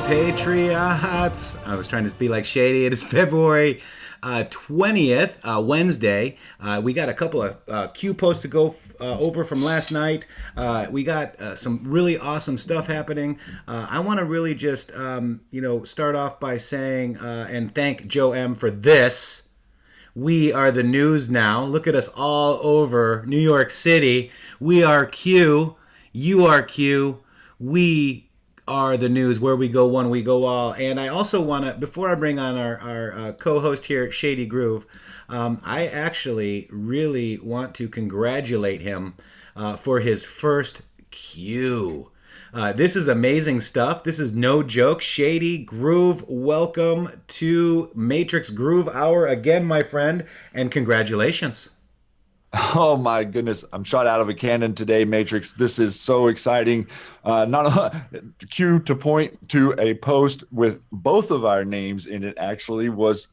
Patriots. I was trying to be like Shady. It is February 20th, Wednesday. We got a couple of Q posts to go over from last night. We got some really awesome stuff happening. I want to really just, start off by saying and thank Joe M for this. We are the news now. Look at us all over New York City. We are Q. You are Q. We are the news. Where we go one, we go all. And I also want to, before I bring on our co-host here, Shady Groove, I actually really want to congratulate him for his first Q. This is amazing stuff. This is no joke. Shady Groove, welcome to Matrixxx Grooove Hour again, my friend, and congratulations. Oh my goodness, I'm shot out of a cannon today, Matrixxx. This is so exciting. Not cue to point to a post with both of our names in it actually was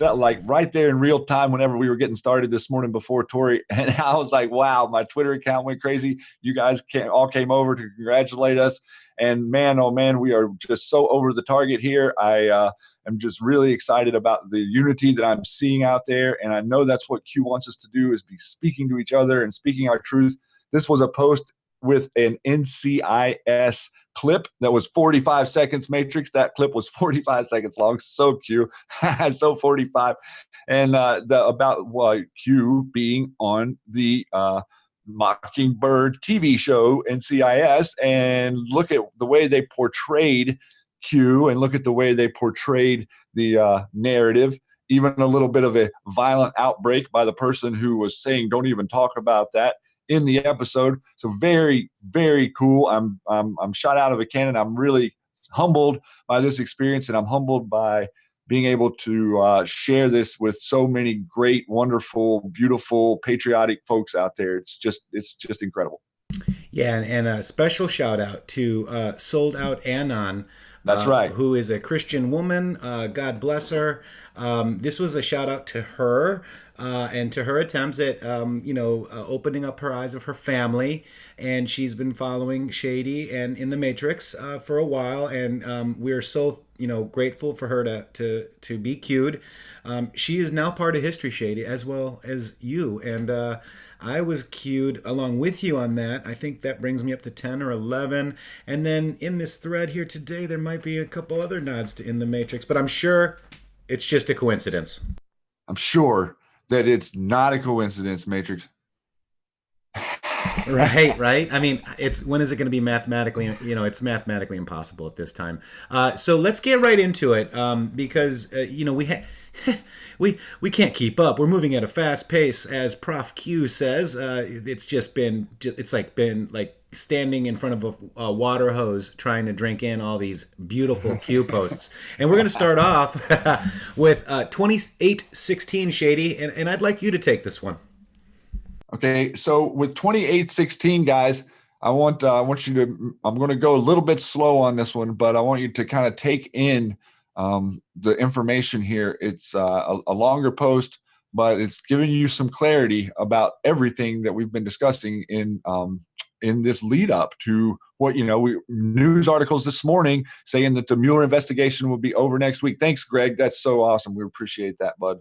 like right there in real time whenever we were getting started this morning before Tori. And I was like, wow, my Twitter account went crazy. You guys all came over to congratulate us. And man, oh man, we are just so over the target here. I am just really excited about the unity that I'm seeing out there. And I know that's what Q wants us to do, is be speaking to each other and speaking our truth. This was a post with an NCIS clip that was 45 seconds, Matrixxx. That clip was 45 seconds long. So Q, so 45. And about Q being on the Mockingbird TV show NCIS, and look at the way they portrayed Q and look at the way they portrayed the narrative. Even a little bit of a violent outbreak by the person who was saying don't even talk about that in the episode. So very, very cool. I'm shot out of a cannon. I'm really humbled by this experience, and I'm humbled by being able to share this with so many great, wonderful, beautiful, patriotic folks out there. It's just incredible. Yeah, and a special shout out to Sold Out Anon. That's right. Who is a Christian woman. God bless her. This was a shout out to her and to her attempts at, opening up her eyes of her family. And she's been following Shady and in the Matrixxx for a while. And we're so, grateful for her to be cued. She is now part of history, Shady, as well as you. And I was queued along with you on that. I think that brings me up to 10 or 11. And then in this thread here today, there might be a couple other nods to In the Matrixxx, but I'm sure it's just a coincidence. I'm sure that it's not a coincidence, Matrixxx. Right. I mean, when is it going to be mathematically? It's mathematically impossible at this time. So let's get right into it, because we can't keep up. We're moving at a fast pace, as Prof Q says. It's been like standing in front of a water hose trying to drink in all these beautiful Q posts. And we're going to start off with 2816, Shady, and I'd like you to take this one. Okay, so with 2816, guys, I want you to. I'm going to go a little bit slow on this one, but I want you to kind of take in the information here. It's a longer post, but it's giving you some clarity about everything that we've been discussing in this lead up to what news articles this morning saying that the Mueller investigation will be over next week. Thanks, Greg. That's so awesome. We appreciate that, bud.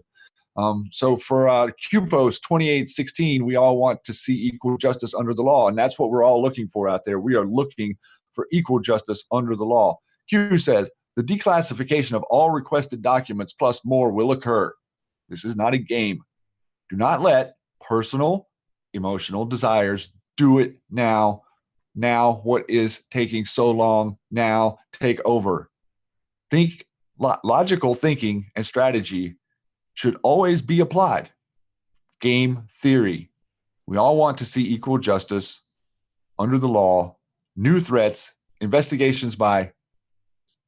So for Q Post 2816, we all want to see equal justice under the law, and that's what we're all looking for out there. We are looking for equal justice under the law. Q says, the declassification of all requested documents plus more will occur. This is not a game. Do not let personal, emotional desires do it now. Now, what is taking so long now, take over. Logical thinking and strategy should always be applied. Game theory. We all want to see equal justice under the law. New threats, investigations by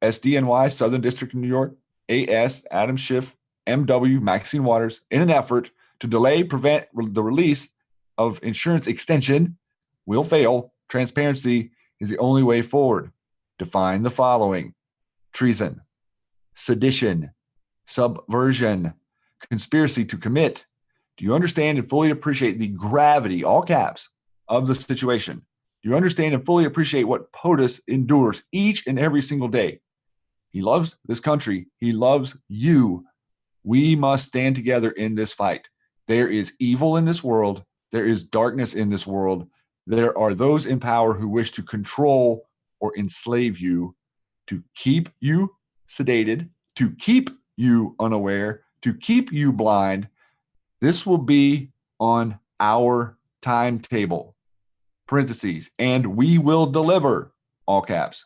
SDNY, Southern District of New York, AS, Adam Schiff, MW, Maxine Waters, in an effort to delay, prevent the release of insurance extension will fail. Transparency is the only way forward. Define the following: treason, sedition, subversion, conspiracy to commit. Do you understand and fully appreciate the gravity, all caps, of the situation? Do you understand and fully appreciate what POTUS endures each and every single day? He loves this country. He loves you. We must stand together in this fight. There is evil in this world. There is darkness in this world. There are those in power who wish to control or enslave you, to keep you sedated, to keep you unaware, to keep you blind. This will be on our timetable. Parentheses, and we will deliver, all caps.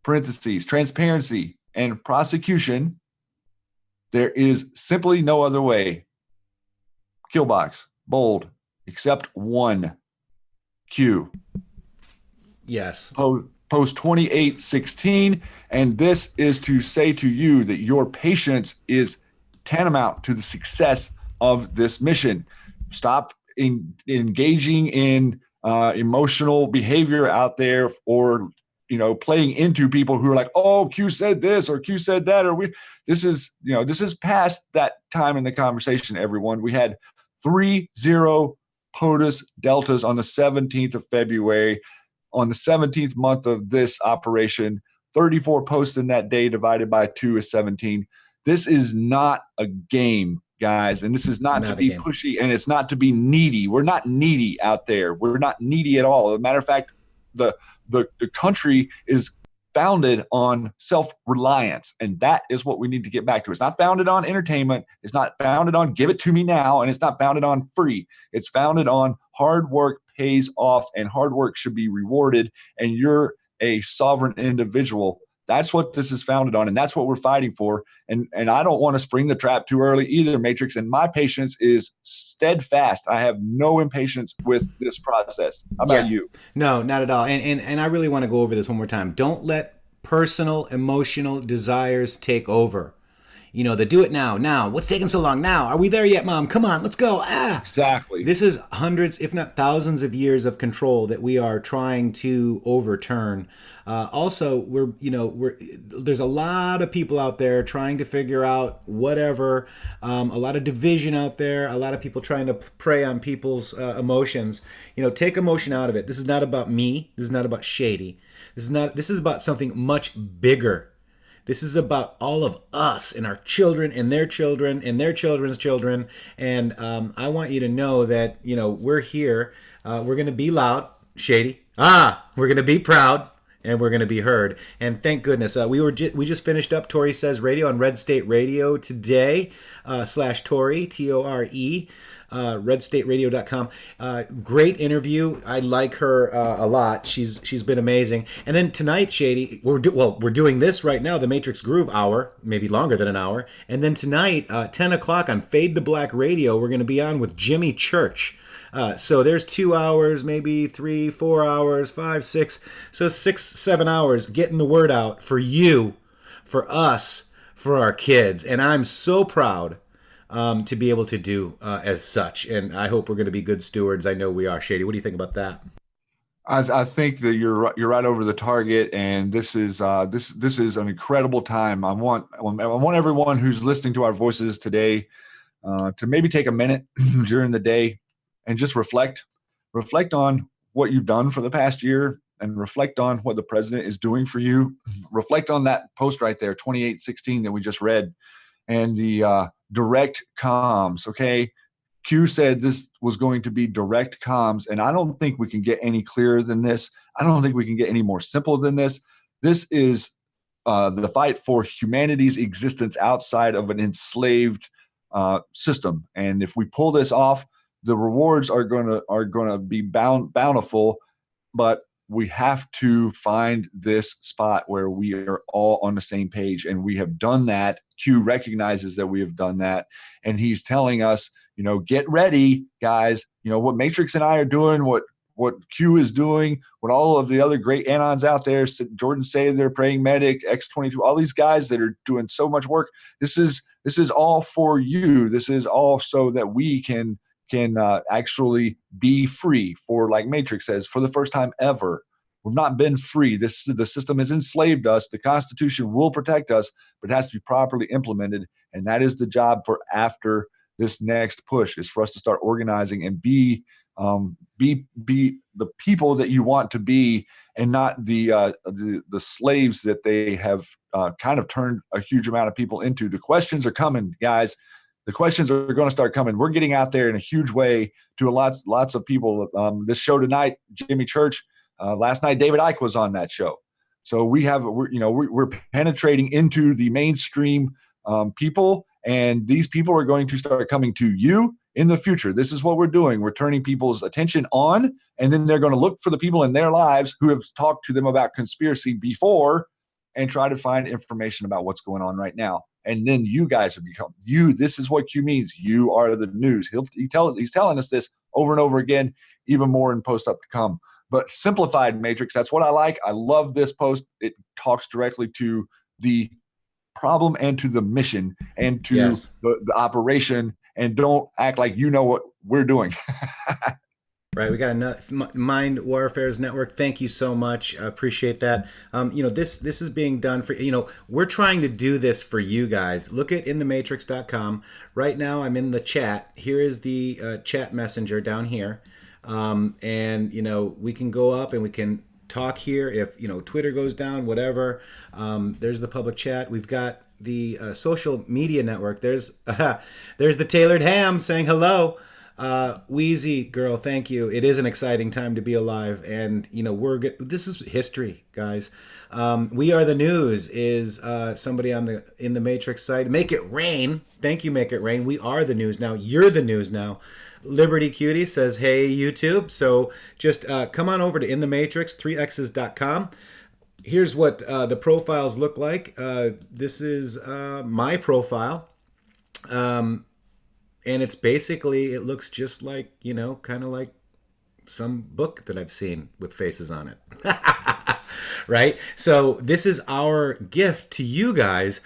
Parentheses, transparency and prosecution. There is simply no other way. Killbox, bold, except one. Q. Yes. Post 2816. And this is to say to you that your patience is tantamount to the success of this mission. Stop engaging in emotional behavior out there, or playing into people who are like, oh, Q said this or Q said that, or this is past that time in the conversation, everyone. We had 3-0 POTUS deltas on the 17th of February, on the 17th month of this operation. 34 posts in that day divided by 2 is 17. This is not a game, guys, and this is not to be pushy, and it's not to be needy. We're not needy out there. We're not needy at all. As a matter of fact, the country is founded on self-reliance, and that is what we need to get back to. It's not founded on entertainment. It's not founded on give it to me now, and it's not founded on free. It's founded on hard work pays off, and hard work should be rewarded, and you're a sovereign individual. That's what this is founded on, and that's what we're fighting for. And I don't want to spring the trap too early either, Matrixxx, and my patience is steadfast. I have no impatience with this process. How about you? No, not at all. And I really want to go over this one more time. Don't let personal, emotional desires take over. The do it now. What's taking so long now? Are we there yet, Mom? Come on, let's go. Exactly. This is hundreds, if not thousands of years of control that we are trying to overturn. Also, there's a lot of people out there trying to figure out whatever, a lot of division out there, a lot of people trying to prey on people's emotions. Take emotion out of it. This is not about me. This is not about Shady. This is about something much bigger. This is about all of us and our children and their children and their children's children. And I want you to know that, we're here. We're going to be loud, Shady. We're going to be proud, and we're going to be heard. And thank goodness. We just finished up Tori Says Radio on Red State Radio today, /Tori, Tore. RedStateRadio.com. Great interview. I like her a lot. She's been amazing. And then tonight, Shady, we're doing this right now, the Matrixxx Grooove Hour, maybe longer than an hour. And then tonight, 10 o'clock on Fade to Black Radio, we're going to be on with Jimmy Church. So there's 2 hours, maybe 3, 4 hours, 5, 6. So 6, 7 hours getting the word out for you, for us, for our kids. And I'm so proud to be able to do as such. And I hope we're going to be good stewards. I know we are. Shady, what do you think about that? I think that you're right over the target, and this is an incredible time. I want everyone who's listening to our voices today to maybe take a minute during the day and just reflect on what you've done for the past year, and reflect on what the president is doing for you. Reflect on that post right there, 2816, that we just read, and the direct comms. Okay, Q said this was going to be direct comms, and I don't think we can get any clearer than this. I don't think we can get any more simple than this. This is the fight for humanity's existence outside of an enslaved system, and if we pull this off, the rewards are gonna be bountiful. But we have to find this spot where we are all on the same page, and we have done that. Q recognizes that we have done that, and he's telling us, get ready, guys. What Matrixxx and I are doing, what Q is doing, what all of the other great Anons out there, Jordan Say, they're praying medic, X22, all these guys that are doing so much work. This is all for you. This is all so that we can actually be free, for, like Matrixxx says, for the first time ever. We've not been free. The system has enslaved us. The Constitution will protect us, but it has to be properly implemented. And that is the job for after this next push, is for us to start organizing and be Be the people that you want to be, and not the slaves that they have kind of turned a huge amount of people into. The questions are coming, guys. The questions are going to start coming. We're getting out there in a huge way to lots of people. This show tonight, Jimmy Church. Last night, David Icke was on that show. So we're penetrating into the mainstream people, and these people are going to start coming to you in the future. This is what we're doing. We're turning people's attention on, and then they're going to look for the people in their lives who have talked to them about conspiracy before and try to find information about what's going on right now. And then you guys have become you. This is what Q means. You are the news. He's telling us this over and over again, even more in post up to come. But simplified Matrixx, that's what I like. I love this post. It talks directly to the problem and to the mission and to Yes. the operation, and don't act like you know what we're doing. Right, we got another Mind Warfare's Network. Thank you so much. I appreciate that. This is being done for we're trying to do this for you guys. Look at intheMatrixx.com. Right now, I'm in the chat. Here is the chat messenger down here, and we can go up and we can talk here. If Twitter goes down, whatever. There's the public chat. We've got the social media network. There's the Tailored Ham saying hello. Wheezy girl, thank you. It is an exciting time to be alive, and this is history, guys. We are the news is somebody in the Matrixx site. Make it rain. Thank you, Make It Rain. We are the news now. You're the news now. Liberty Cutie says, hey, YouTube. So just come on over to intheMatrixx3x's.com. Here's what the profiles look like. This is my profile. And it's basically, it looks just like, kind of like some book that I've seen with faces on it. Right? So this is our gift to you guys.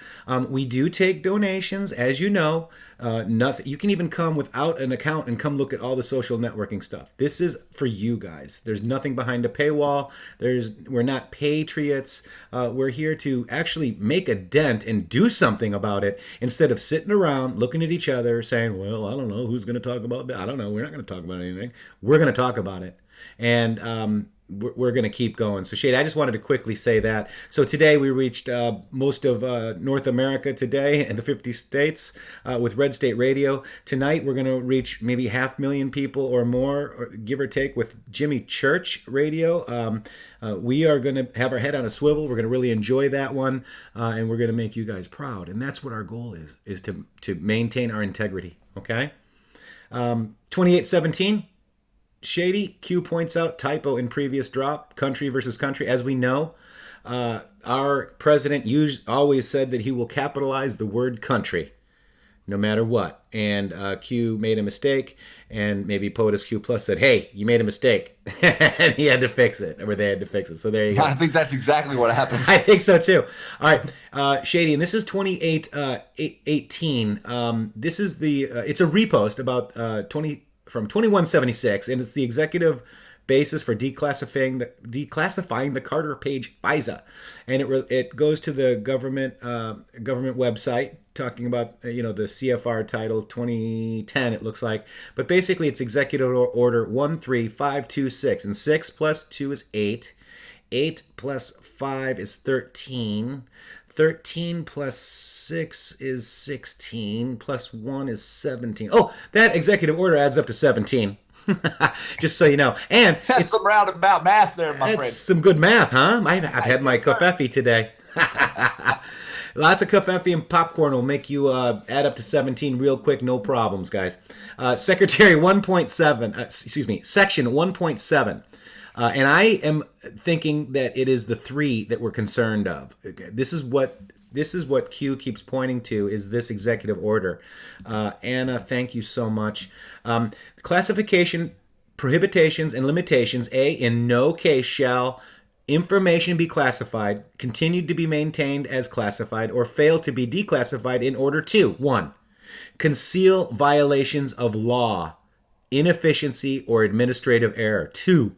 We do take donations, as you know. Nothing. You can even come without an account and come look at all the social networking stuff. This is for you guys. There's nothing behind a paywall. We're not Patriots. We're here to actually make a dent and do something about it instead of sitting around looking at each other saying, well, I don't know who's going to talk about that. I don't know. We're not going to talk about anything. We're going to talk about it. And we're going to keep going. So, Shade, I just wanted to quickly say that. So today we reached most of North America today and the 50 states with Red State Radio. Tonight we're going to reach maybe 500,000 people or more, or give or take, with Jimmy Church Radio. We are going to have our head on a swivel. We're going to really enjoy that one, and we're going to make you guys proud. And that's what our goal is to maintain our integrity. Okay? 2817. Shady, Q points out typo in previous drop, country versus country. As we know, our president always said that he will capitalize the word country no matter what. And Q made a mistake, and maybe POTUS Q Plus said, hey, you made a mistake. And he had to fix it, or they had to fix it. So there you go. I think that's exactly what happened. I think so too. All right, Shady, and this is 2818. This is it's a repost about from 2176, and it's the executive basis for declassifying the Carter Page FISA, and it goes to the government website talking about the CFR title 2010, it looks like, but basically it's Executive Order 13526, and 6 plus 2 is 8, 8 plus 5 is 13. 13 plus 6 is 16, plus 1 is 17. Oh, that executive order adds up to 17. Just so you know. And that's some roundabout math there, my friend. Some good math, huh? I've had my kofefi today. Lots of kofefi and popcorn will make you add up to 17 real quick, no problems, guys. Secretary 1.7, Section 1.7. And I am thinking that it is the 3 that we're concerned of. Okay, this is what Q keeps pointing to, is this executive order. Anna, thank you so much. Classification, prohibitions, and limitations. A, in no case shall information be classified, continued to be maintained as classified, or fail to be declassified in order to 1. Conceal violations of law, inefficiency, or administrative error. 2.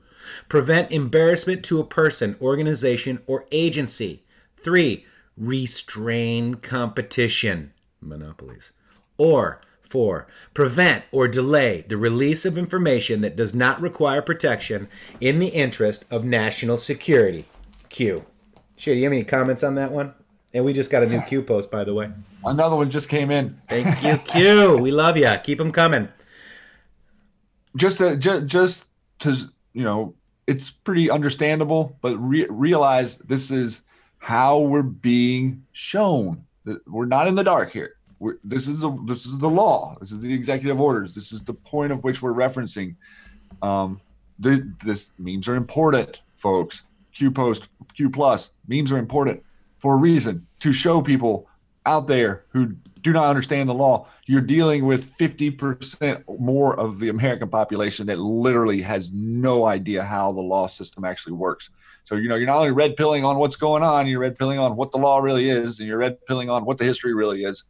Prevent embarrassment to a person, organization, or agency. 3. Restrain competition, monopolies. Or 4. Prevent or delay the release of information that does not require protection in the interest of national security. Q. Shay, do you have any comments on that one? And we just got a new Q post, by the way. Another one just came in. Thank you, Q. We love you. Keep them coming. Just to it's pretty understandable, but realize this is how we're being shown. We're not in the dark here. This is the law. This is the executive orders. This is the point of which we're referencing. This memes are important, folks. Q post, Q plus memes are important for a reason, to show people out there who do not understand the law. You're dealing with 50% more of the American population that literally has no idea how the law system actually works. So, you're not only red pilling on what's going on, you're red pilling on what the law really is, and you're red pilling on what the history really is.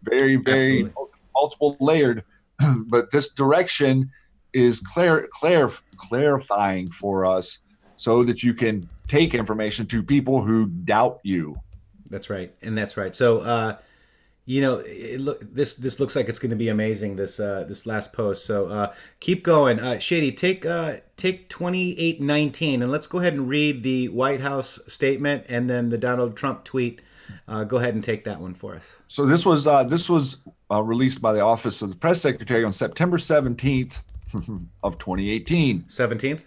Very, very Absolutely. Multiple layered. But this direction is clarifying for us so that you can take information to people who doubt you. That's right. And that's right. So, this looks like it's going to be amazing, this last post. So keep going. Shady, take 2819, and let's go ahead and read the White House statement and then the Donald Trump tweet. Go ahead and take that one for us. So this was released by the Office of the Press Secretary on September 17th of 2018. 17th?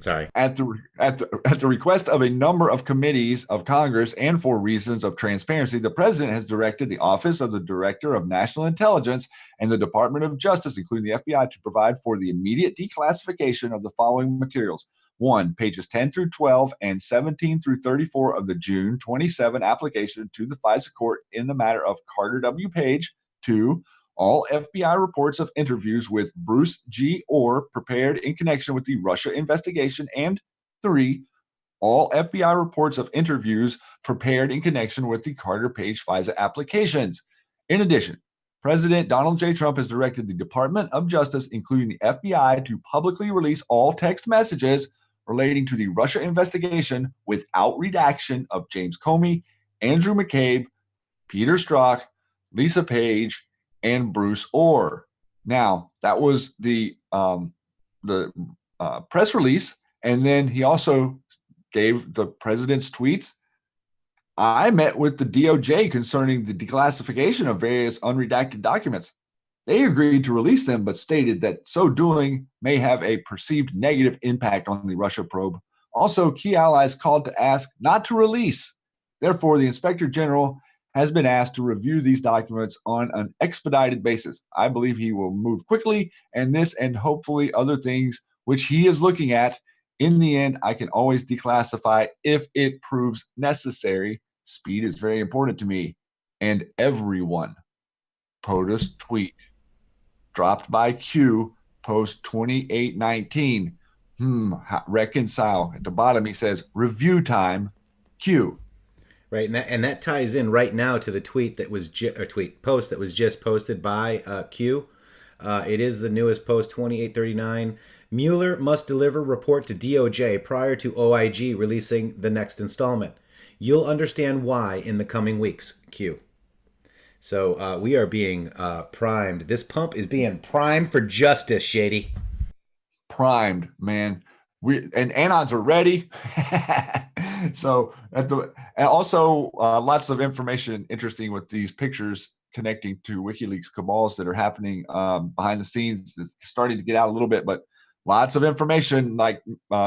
Sorry. At the request of a number of committees of Congress and for reasons of transparency, the president has directed the Office of the Director of National Intelligence and the Department of Justice, including the FBI, to provide for the immediate declassification of the following materials. 1, pages 10 through 12 and 17 through 34 of the June 27 application to the FISA court in the matter of Carter W. Page. 2, all FBI reports of interviews with Bruce G. Orr prepared in connection with the Russia investigation. And 3, all FBI reports of interviews prepared in connection with the Carter Page FISA applications. In addition, President Donald J. Trump has directed the Department of Justice, including the FBI, to publicly release all text messages relating to the Russia investigation without redaction of James Comey, Andrew McCabe, Peter Strzok, Lisa Page, and Bruce Orr. Now, that was the press release, and then he also gave the president's tweets. I met with the DOJ concerning the declassification of various unredacted documents. They agreed to release them, but stated that so doing may have a perceived negative impact on the Russia probe. Also, key allies called to ask not to release. Therefore, the Inspector General has been asked to review these documents on an expedited basis. I believe he will move quickly, and this and hopefully other things which he is looking at. In the end, I can always declassify if it proves necessary. Speed is very important to me. And everyone. POTUS tweet. Dropped by Q, post 2819. Reconcile. At the bottom, he says, review time, Q. Right, and that ties in right now to the tweet that was post that was just posted by Q. It is the newest post, 2839. Mueller must deliver report to DOJ prior to OIG releasing the next installment. You'll understand why in the coming weeks, Q. So we are being primed. This pump is being primed for justice, Shady. Primed, man. And anons are ready. So also lots of information interesting with these pictures connecting to WikiLeaks cabals that are happening behind the scenes. It's starting to get out a little bit, but lots of information, like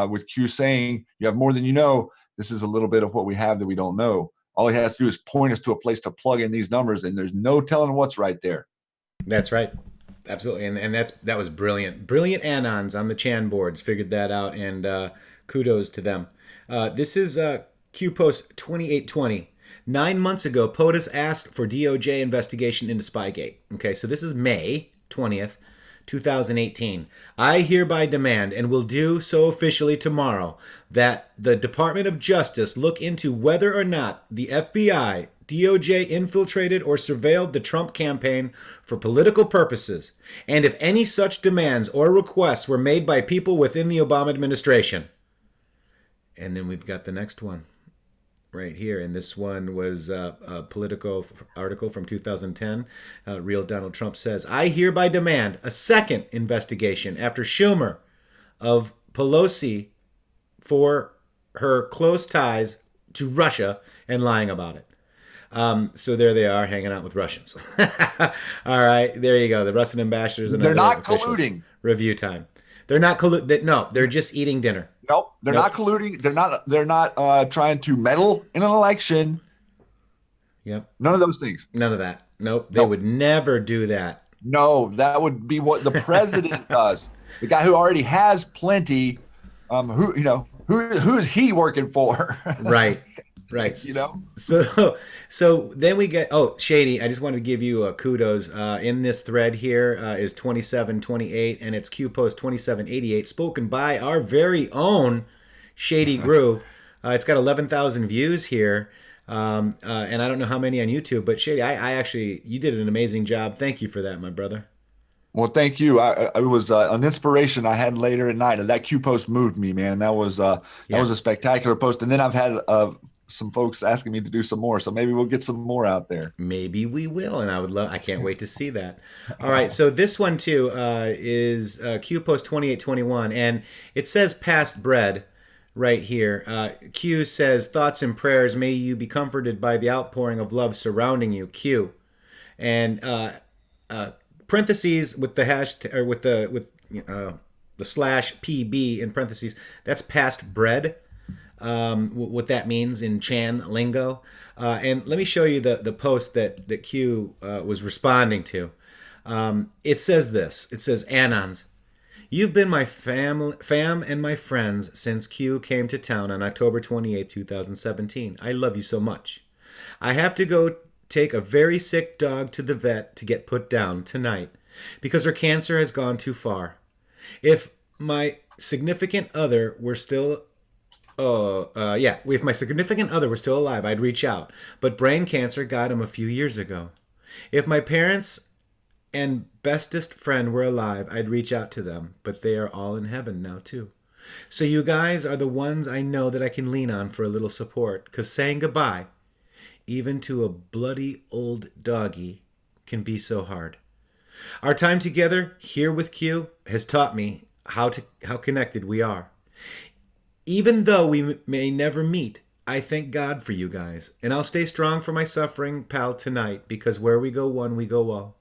with Q saying, you have more than you know. This is a little bit of what we have that we don't know. All he has to do is point us to a place to plug in these numbers, and there's no telling what's right there. That's right. Absolutely. And that was brilliant. Brilliant anons on the Chan boards figured that out, and kudos to them. This is Q Post 2820. 9 months ago, POTUS asked for DOJ investigation into Spygate. Okay, so this is May 20th, 2018. I hereby demand, and will do so officially tomorrow, that the Department of Justice look into whether or not the FBI, DOJ infiltrated or surveilled the Trump campaign for political purposes, and if any such demands or requests were made by people within the Obama administration. And then we've got the next one. right here. And this one was a Politico article from 2010. Real Donald Trump says, I hereby demand a second investigation after Schumer of Pelosi for her close ties to Russia and lying about it. So there they are hanging out with Russians. All right, there you go. The Russian ambassadors and They're other not officials. colluding. Review time. They're not colluding. No, they're just eating dinner. Nope, they're Nope. not colluding. They're not trying to meddle in an election. Yep. None of those things. None of that. Nope. They Nope. would never do that. No, that would be what the president does. The guy who already has plenty. Who's he working for? Right. Right. You know. So then we get Shady, I just wanted to give you kudos. In this thread here is 2728 and it's Q post 2788 spoken by our very own Shady Groove. It's got 11,000 views here. And I don't know how many on YouTube, but Shady, I actually, you did an amazing job. Thank you for that, my brother. Well, thank you. It was an inspiration I had later at night. That Q post moved me, man. That was a spectacular post. And then I've had some folks asking me to do some more, so maybe we'll get some more out there. Maybe we will, and I can't wait to see that. All right, so this one too is Q post 2821, and it says past bread right here. Q says thoughts and prayers, may you be comforted by the outpouring of love surrounding you. Q, and parentheses with the hashtag or with the slash PB in parentheses. That's past bread. What that means in Chan lingo. And let me show you the post that Q was responding to. It says this. It says, Anons, you've been my fam and my friends since Q came to town on October 28, 2017. I love you so much. I have to go take a very sick dog to the vet to get put down tonight because her cancer has gone too far. If my significant other were still if my significant other were still alive, I'd reach out. But brain cancer got him a few years ago. If my parents and bestest friend were alive, I'd reach out to them. But they are all in heaven now, too. So you guys are the ones I know that I can lean on for a little support. Because saying goodbye, even to a bloody old doggy, can be so hard. Our time together here with Q has taught me how connected we are. Even though we may never meet, I thank God for you guys. And I'll stay strong for my suffering pal tonight because where we go one, we go all.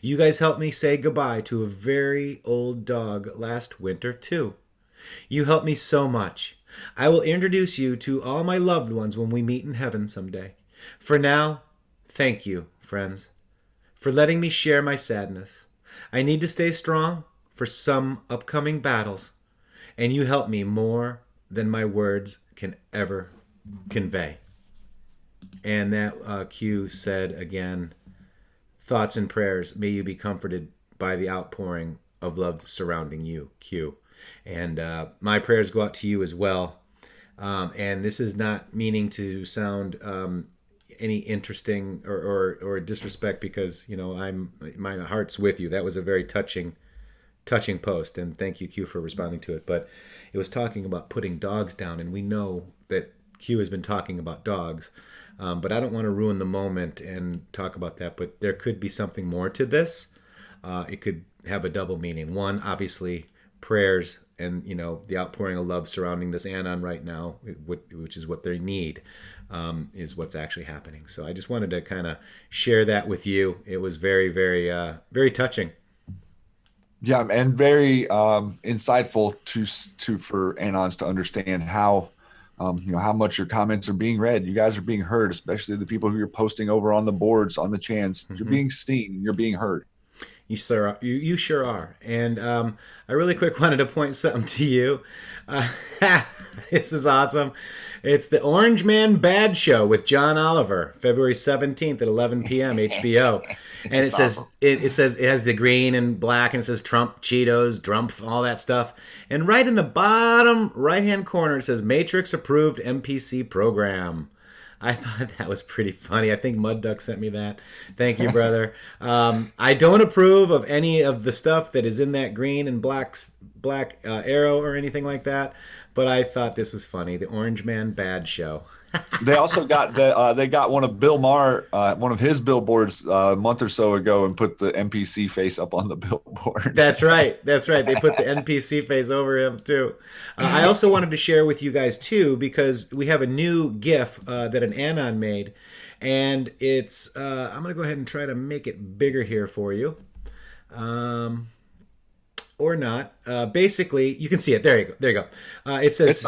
You guys helped me say goodbye to a very old dog last winter too. You helped me so much. I will introduce you to all my loved ones when we meet in heaven someday. For now, thank you, friends, for letting me share my sadness. I need to stay strong for some upcoming battles, and you help me more than my words can ever convey. And that Q said again, thoughts and prayers, may you be comforted by the outpouring of love surrounding you, Q. And my prayers go out to you as well. And this is not meaning to sound any interesting or disrespect because, my heart's with you. That was a very touching post, and thank you, Q, for responding to it. But it was talking about putting dogs down, and we know that Q has been talking about dogs, but I don't want to ruin the moment and talk about that. But there could be something more to this. It could have a double meaning. One, obviously, prayers and the outpouring of love surrounding this Anon right now, which is what they need, is what's actually happening. So I just wanted to kind of share that with you. It was very, very, very touching. Yeah, and very insightful for Anons to understand how how much your comments are being read. You guys are being heard, especially the people who you're posting over on the boards, on the chans. Mm-hmm. You're being seen. You're being heard. You sure are. And I really quick wanted to point something to you. This is awesome. It's the Orange Man Bad Show with John Oliver, February 17th at 11 p.m. HBO. And it says it has the green and black, and it says Trump, Cheetos, Drumpf, all that stuff. And right in the bottom right-hand corner, it says Matrixxx approved MPC program. I thought that was pretty funny. I think Mud Duck sent me that. Thank you, brother. I don't approve of any of the stuff that is in that green and black arrow or anything like that. But I thought this was funny. The Orange Man Bad Show. They also got they got one of Bill Maher, one of his billboards a month or so ago, and put the NPC face up on the billboard. That's right. That's right. They put the NPC face over him too. I also wanted to share with you guys too because we have a new GIF that an Anon made, and it's. I'm gonna go ahead and try to make it bigger here for you, or not. Basically, you can see it. There you go. There you go. It says.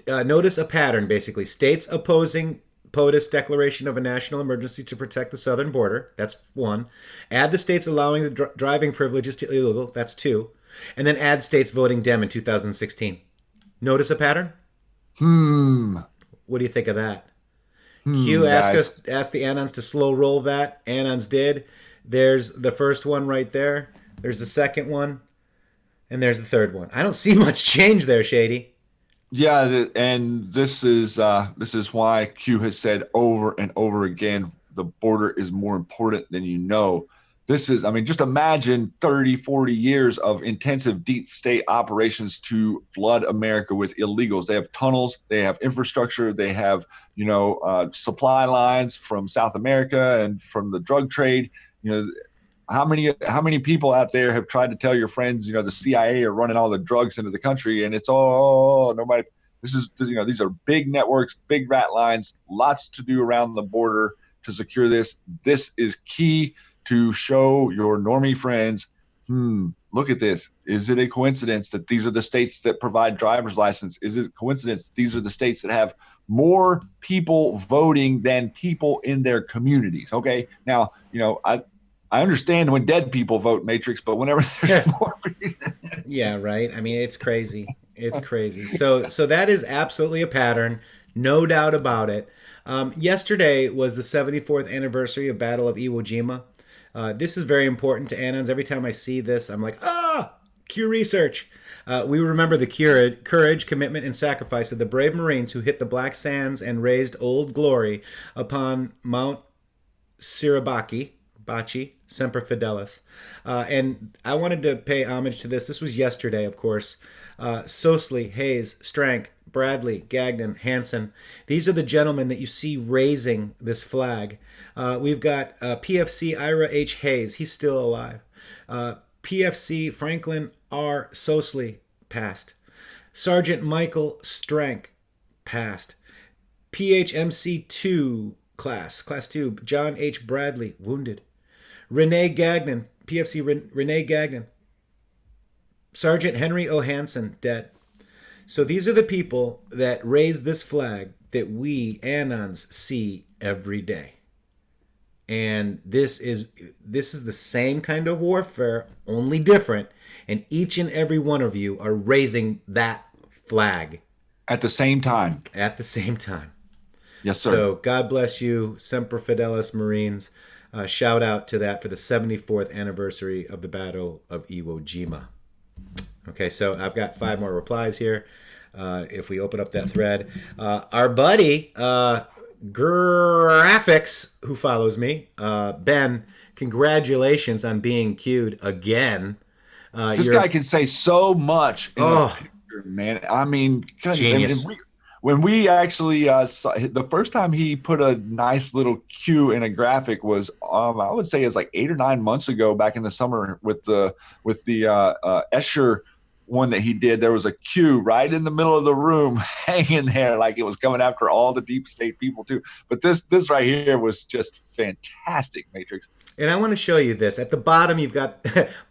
Notice a pattern. Basically, states opposing POTUS declaration of a national emergency to protect the southern border. That's one. Add the states allowing the driving privileges to illegal. That's two. And then add states voting Dem in 2016. Notice a pattern? Hmm. What do you think of that? Q asked the Anons to slow roll that. Anons did. There's the first one right there. There's the second one. And there's the third one. I don't see much change there, Shady. Yeah, and this is why Q has said over and over again, the border is more important than you know. This is, I mean, just imagine 30, 40 years of intensive deep state operations to flood America with illegals. They have tunnels, they have infrastructure, they have, supply lines from South America and from the drug trade. How many people out there have tried to tell your friends, the CIA are running all the drugs into the country, and it's all nobody. These are big networks, big rat lines, lots to do around the border to secure this. This is key to show your normie friends. Look at this. Is it a coincidence that these are the states that provide driver's license? Is it a coincidence these are the states that have more people voting than people in their communities? Okay, now I understand when dead people vote, Matrixxx, but whenever there's more people. Yeah, right. I mean, it's crazy. It's crazy. So that is absolutely a pattern, no doubt about it. Yesterday was the 74th anniversary of Battle of Iwo Jima. This is very important to Anons. Every time I see this, I'm like, Q research. We remember the courage, commitment, and sacrifice of the brave Marines who hit the black sands and raised Old Glory upon Mount Siribaki. Baci, Semper Fidelis. And I wanted to pay homage to this. This was yesterday, of course. Sosley, Hayes, Strank, Bradley, Gagnon, Hansen. These are the gentlemen that you see raising this flag. We've got PFC Ira H. Hayes. He's still alive. PFC Franklin R. Sosley, passed. Sergeant Michael Strank, passed. PHMC 2 class 2, John H. Bradley, wounded. Renee Gagnon, PFC Renee Gagnon. Sergeant Henry O. Hansen, dead. So these are the people that raise this flag that we Anons see every day. And this is the same kind of warfare, only different. And each and every one of you are raising that flag. At the same time. At the same time. Yes, sir. So God bless you, Semper Fidelis Marines. Shout out to that for the 74th anniversary of the Battle of Iwo Jima. Okay, so I've got 5 more replies here. If we open up that thread. Our buddy, Graphics, who follows me, Ben, congratulations on being queued again. This guy can say so much in a picture, man. I mean, genius. When we actually saw the first time he put a nice little Q in a graphic was I would say it was like 8 or 9 months ago back in the summer with the Escher one that he did. There was a Q right in the middle of the room hanging there like it was coming after all the deep state people too. But this right here was just fantastic, Matrixxx. And I want to show you this. At the bottom you've got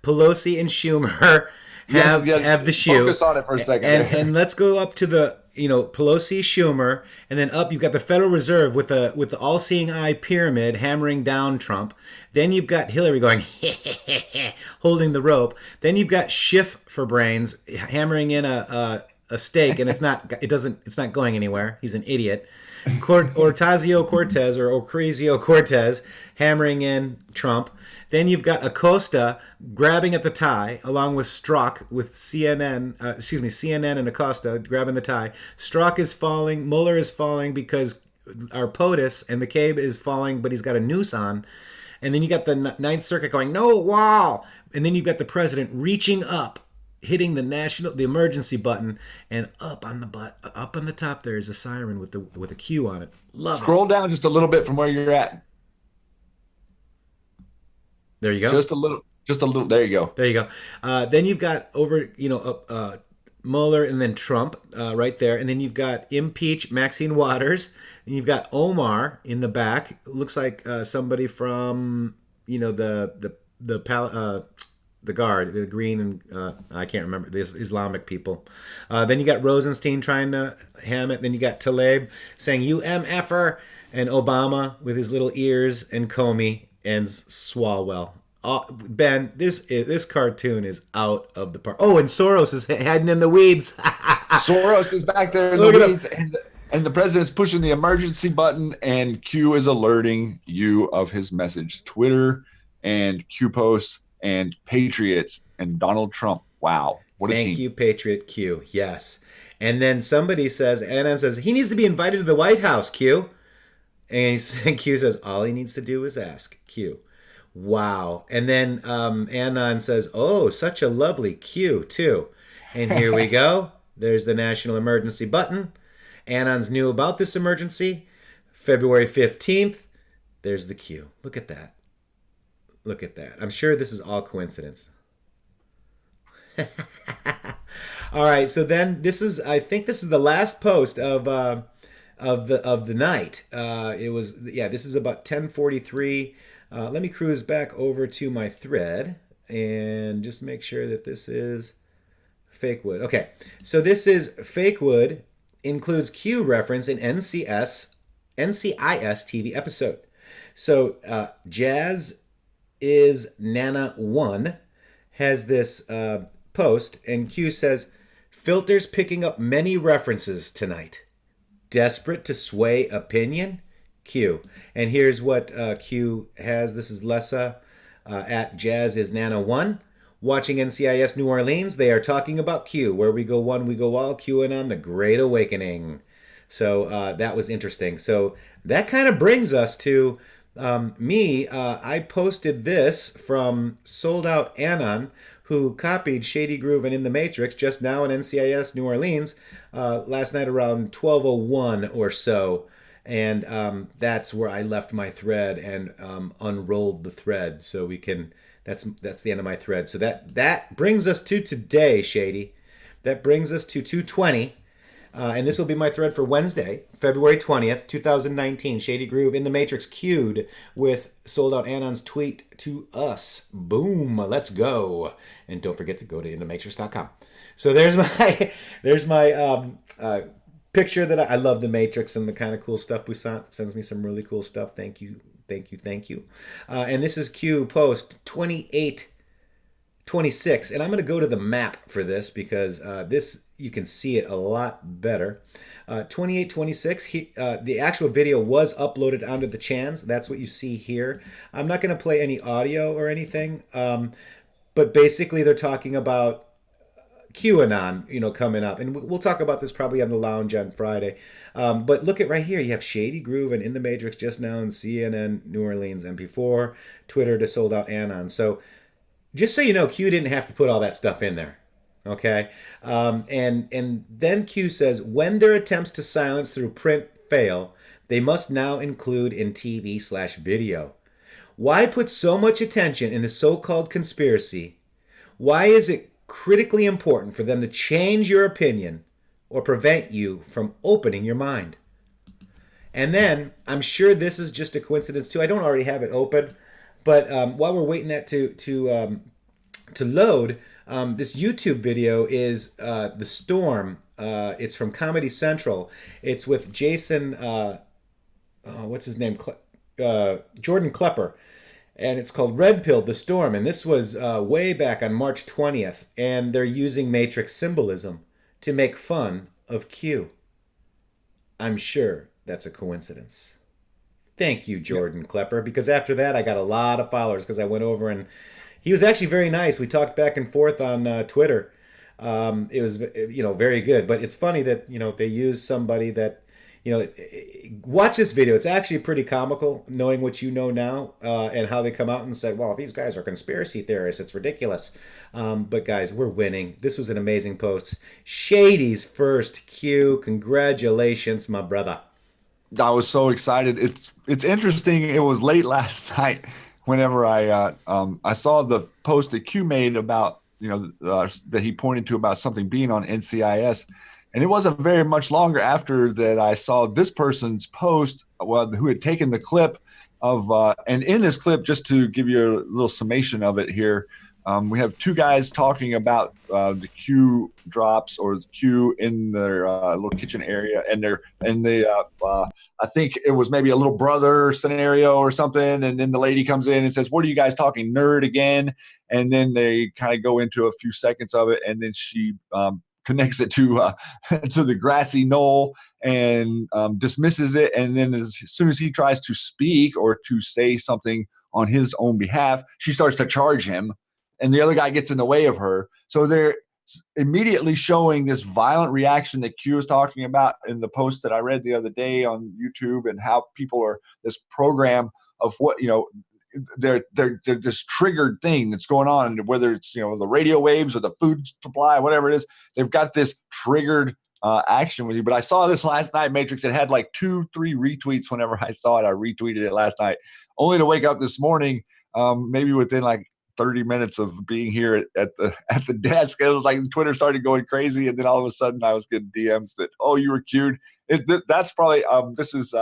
Pelosi and Schumer have the shoe. Focus on it for a second. And let's go up to the Pelosi, Schumer, and then up you've got the Federal Reserve with the all-seeing eye pyramid hammering down Trump. Then you've got Hillary going holding the rope. Then you've got Schiff for brains hammering in a stake, and it's not going anywhere. He's an idiot. Ocasio-Cortez hammering in Trump. Then you've got Acosta grabbing at the tie, along with Strzok with CNN and Acosta grabbing the tie. Strzok is falling. Mueller is falling because our POTUS and McCabe is falling, but he's got a noose on. And then you got the Ninth Circuit going, no wall. And then you've got the president reaching up hitting the emergency button, and up on the top there is a siren with a Q on it. Love it. Scroll down just a little bit from where you're at. There you go. Just a little. Just a little. There you go. There you go. Then you've got over, Mueller and then Trump right there, and then you've got impeach Maxine Waters, and you've got Omar in the back. Looks like somebody from the guard, the green and I can't remember, the Islamic people. Then you got Rosenstein trying to ham it. Then you got Tlaib saying "you mf'er," and Obama with his little ears, and Comey and Swalwell. Ben, this cartoon is out of the park. Oh, and Soros is hiding in the weeds. Soros is back there in the weeds, and the president's pushing the emergency button, and Q is alerting you of his message. Twitter and Q posts and Patriots and Donald Trump. Wow, what a team! Thank you, Patriot Q. Yes, and then somebody says, Anna says he needs to be invited to the White House. Q, and Q says all he needs to do is ask. Q. Wow. And then Anon says, oh, such a lovely Q, too. And here we go. There's the national emergency button. Anons knew about this emergency. February 15th. There's the Q. Look at that. Look at that. I'm sure this is all coincidence. All right. So then I think this is the last post of the night. This is about 10:43. Let me cruise back over to my thread and just make sure that this is Fakewood. Okay, so this is Fakewood includes Q reference in NCIS TV episode. So Jazz is Nana 1 has this post, and Q says, filters picking up many references tonight. Desperate to sway opinion? Q. And here's what Q has. This is Lessa at Jazz is Nana 1. Watching NCIS New Orleans, they are talking about Q. Where we go one, we go all. QAnon, the Great Awakening. So that was interesting. So that kind of brings us to me. I posted this from Sold Out Anon, who copied Shady Groove and intheMatrixx just now in NCIS New Orleans last night around 12:01 or so. And that's where I left my thread and unrolled the thread, so we can. That's the end of my thread. So that brings us to today, Shady. That brings us to 2:20, and this will be my thread for Wednesday, February 20th, 2019. Shady Groove intheMatrixx queued with Sold Out Anon's tweet to us. Boom, let's go, and don't forget to go to intheMatrixx.com. So there's my picture that I love the Matrixx and the kind of cool stuff we saw. It sends me some really cool stuff. Thank you. And this is Q post 2826. And I'm going to go to the map for this because this, you can see it a lot better. 2826, the actual video was uploaded onto the chans. That's what you see here. I'm not going to play any audio or anything. But basically they're talking about QAnon, coming up. And we'll talk about this probably on the lounge on Friday. But look at right here. You have Shady Groove and intheMatrixx just now in CNN New Orleans MP4, Twitter to Sold Out Anon. So just so you know, Q didn't have to put all that stuff in there. Okay? And then Q says, when their attempts to silence through print fail, they must now include in TV/video. Why put so much attention in a so-called conspiracy? Why is it critically important for them to change your opinion or prevent you from opening your mind? And then I'm sure this is just a coincidence too. I don't already have it open, but while we're waiting that to load, this YouTube video is The Storm. It's from Comedy Central. It's with Jason, what's his name? Jordan Klepper. And it's called Red Pill, The Storm. And this was way back on March 20th. And they're using Matrix symbolism to make fun of Q. I'm sure that's a coincidence. Thank you, Jordan Klepper. Because after that, I got a lot of followers because I went over and he was actually very nice. We talked back and forth on Twitter. It was, very good. But it's funny that, they use somebody that you know, watch this video. It's actually pretty comical, knowing what you know now, and how they come out and say, "Well, these guys are conspiracy theorists. It's ridiculous." But guys, we're winning. This was an amazing post. Shady's first Q. Congratulations, my brother. I was so excited. It's interesting. It was late last night whenever I saw the post that Q made about that he pointed to about something being on NCIS, and it wasn't very much longer after that I saw this person's post, who had taken the clip of and in this clip, just to give you a little summation of it here. We have two guys talking about the Q drops or the Q in their little kitchen area, and I think it was maybe a little brother scenario or something. And then the lady comes in and says, "What are you guys talking, nerd again?" And then they kind of go into a few seconds of it, and then she connects it to to the grassy knoll and dismisses it. And then as soon as he tries to speak or to say something on his own behalf, she starts to charge him, and the other guy gets in the way of her. So they're immediately showing this violent reaction that Q was talking about in the post that I read the other day on YouTube, and how people are this program of what, they're this triggered thing that's going on, whether it's, the radio waves or the food supply, whatever it is, they've got this triggered action with you. But I saw this last night, Matrixx. It had like 2-3 retweets. Whenever I saw it, I retweeted it last night, only to wake up this morning, maybe within like 30 minutes of being here at the desk. It was like Twitter started going crazy, and then all of a sudden I was getting DMs that, "Oh, you were cued." That's probably this is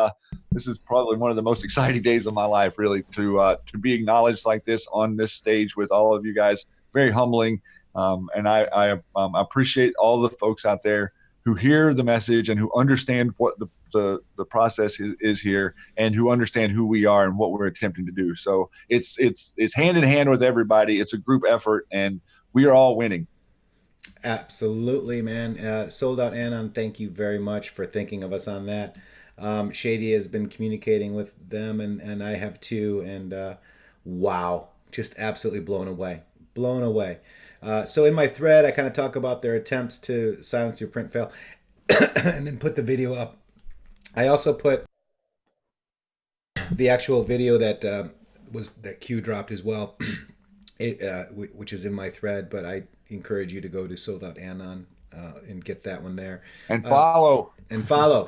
probably one of the most exciting days of my life, really, to be acknowledged like this on this stage with all of you guys. Very humbling, and I appreciate all the folks out there who hear the message and who understand what the process is here, and who understand who we are and what we're attempting to do. So it's hand in hand with everybody. It's a group effort, and we are all winning. Absolutely, man. Sold Out Anon, thank you very much for thinking of us on that. Shady has been communicating with them, and I have too. And wow, just absolutely blown away. Blown away. So in my thread, I kind of talk about their attempts to silence your print fail and then put the video up. I also put the actual video that that Q dropped as well, which is in my thread. But I encourage you to go to Sold Out Anon and get that one there. And follow.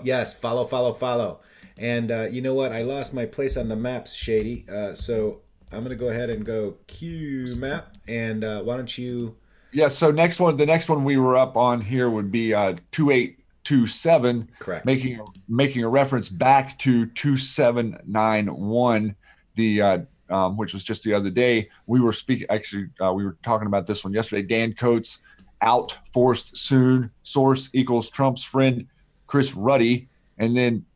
Yes, follow. And you know what? I lost my place on the maps, Shady. So I'm going to go ahead and go Q map. And why don't you... Yeah, so the next one we were up on here would be 2827. Correct. Making a reference back to 2791, which was just the other day. We were we were talking about this one yesterday. Dan Coates out, forced soon. Source equals Trump's friend Chris Ruddy. And then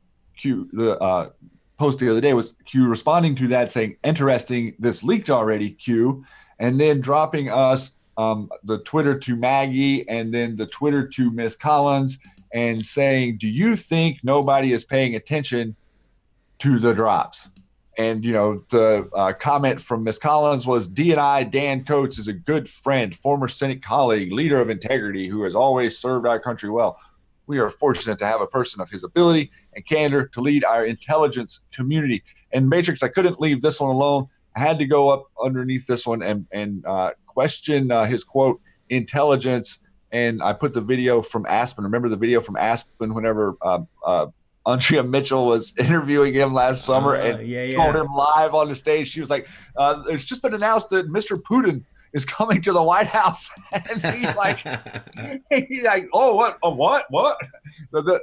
the post the other day was Q responding to that, saying, "Interesting, this leaked already, Q." And then dropping us the Twitter to Maggie, and then the Twitter to Miss Collins, and saying, "Do you think nobody is paying attention to the drops?" And, the comment from Miss Collins was, "DNI Dan Coates is a good friend, former Senate colleague, leader of integrity, who has always served our country well. We are fortunate to have a person of his ability and candor to lead our intelligence community." And Matrixx, I couldn't leave this one alone. I had to go up underneath this one and question his quote, intelligence. And I put the video from Aspen. Remember the video from Aspen whenever Andrea Mitchell was interviewing him last summer and told him live on the stage. She was like, "It's just been announced that Mr. Putin is coming to the White House." And he's like, "Oh, what? What?" So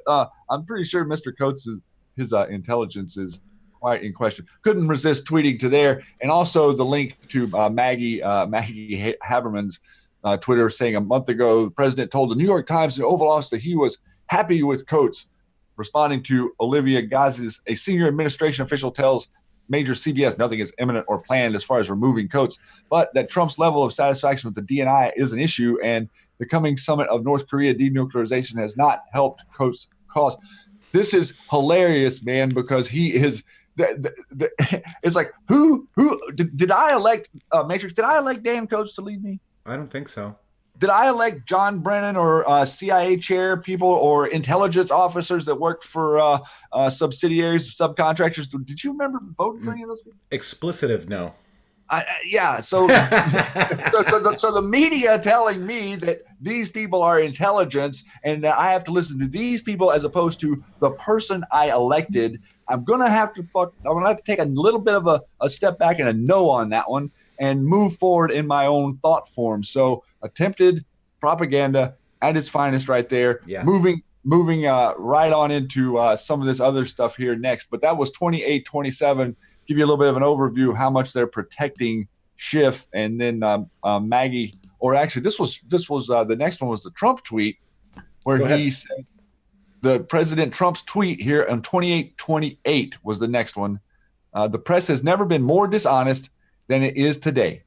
I'm pretty sure Mr. Coates' his intelligence is quite in question. Couldn't resist tweeting to there, and also the link to Maggie Haberman's Twitter, saying a month ago the president told the New York Times in the Oval Office that he was happy with Coates. Responding to Olivia Gazis, a senior administration official tells major CBS nothing is imminent or planned as far as removing Coates, but that Trump's level of satisfaction with the DNI is an issue, and the coming summit of North Korea denuclearization has not helped Coates' cause. This is hilarious, man, because he is. It's like, who did I elect? Matrixx, did I elect Dan Coates to lead me? I don't think so. did I elect John Brennan or CIA chair people or intelligence officers that work for subsidiaries, subcontractors? Did you remember voting for any of those people? Explicitive, no. Yeah. So the media telling me that these people are intelligence and that I have to listen to these people as opposed to the person I elected. I'm gonna have to take a little bit of a step back and a no on that one and move forward in my own thought form. So attempted propaganda at its finest, right there. Yeah. Moving right on into some of this other stuff here next. But that was 28-27. Give you a little bit of an overview how much they're protecting Schiff, and then Maggie. Or actually, this was the next one was the Trump tweet where he said the President Trump's tweet here on 28-28 was the next one. The press has never been more dishonest than it is today.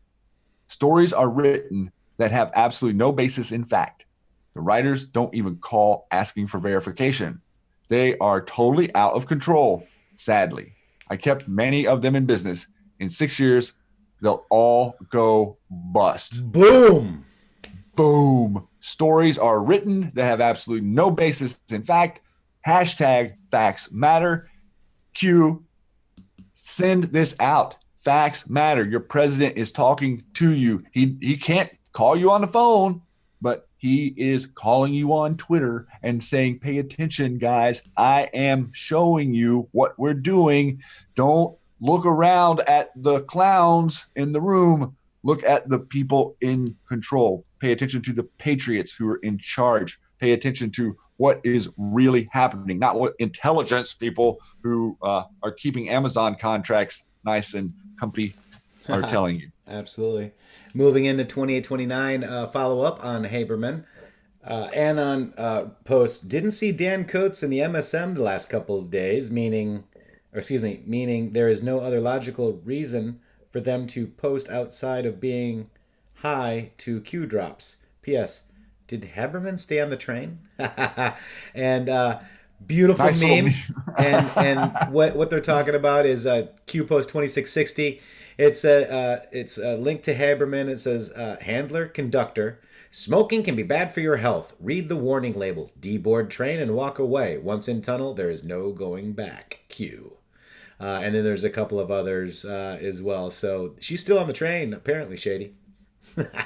Stories are written that have absolutely no basis in fact. The writers don't even call asking for verification. They are totally out of control, sadly. I kept many of them in business. In 6 years, they'll all go bust. Boom. Boom. Stories are written that have absolutely no basis in fact. Hashtag facts matter. Q, send this out. Facts matter. Your president is talking to you. He can't call you on the phone, but he is calling you on Twitter and saying, pay attention, guys. I am showing you what we're doing. Don't look around at the clowns in the room. Look at the people in control. Pay attention to the Patriots who are in charge. Pay attention to what is really happening, not what intelligence people who are keeping Amazon contracts nice and comfy are telling you. Absolutely. Moving into 28-29, follow up on Haberman. Anon post, didn't see Dan Coates in the MSM the last couple of days, meaning there is no other logical reason for them to post outside of being high to Q drops. P.S. Did Haberman stay on the train? And beautiful Nice meme. and what they're talking about is Q post 2660. It's a link to Haberman. It says handler, conductor. Smoking can be bad for your health. Read the warning label. Deboard train and walk away. Once in tunnel, there is no going back. Q. And then there's a couple of others as well. So she's still on the train, apparently, Shady.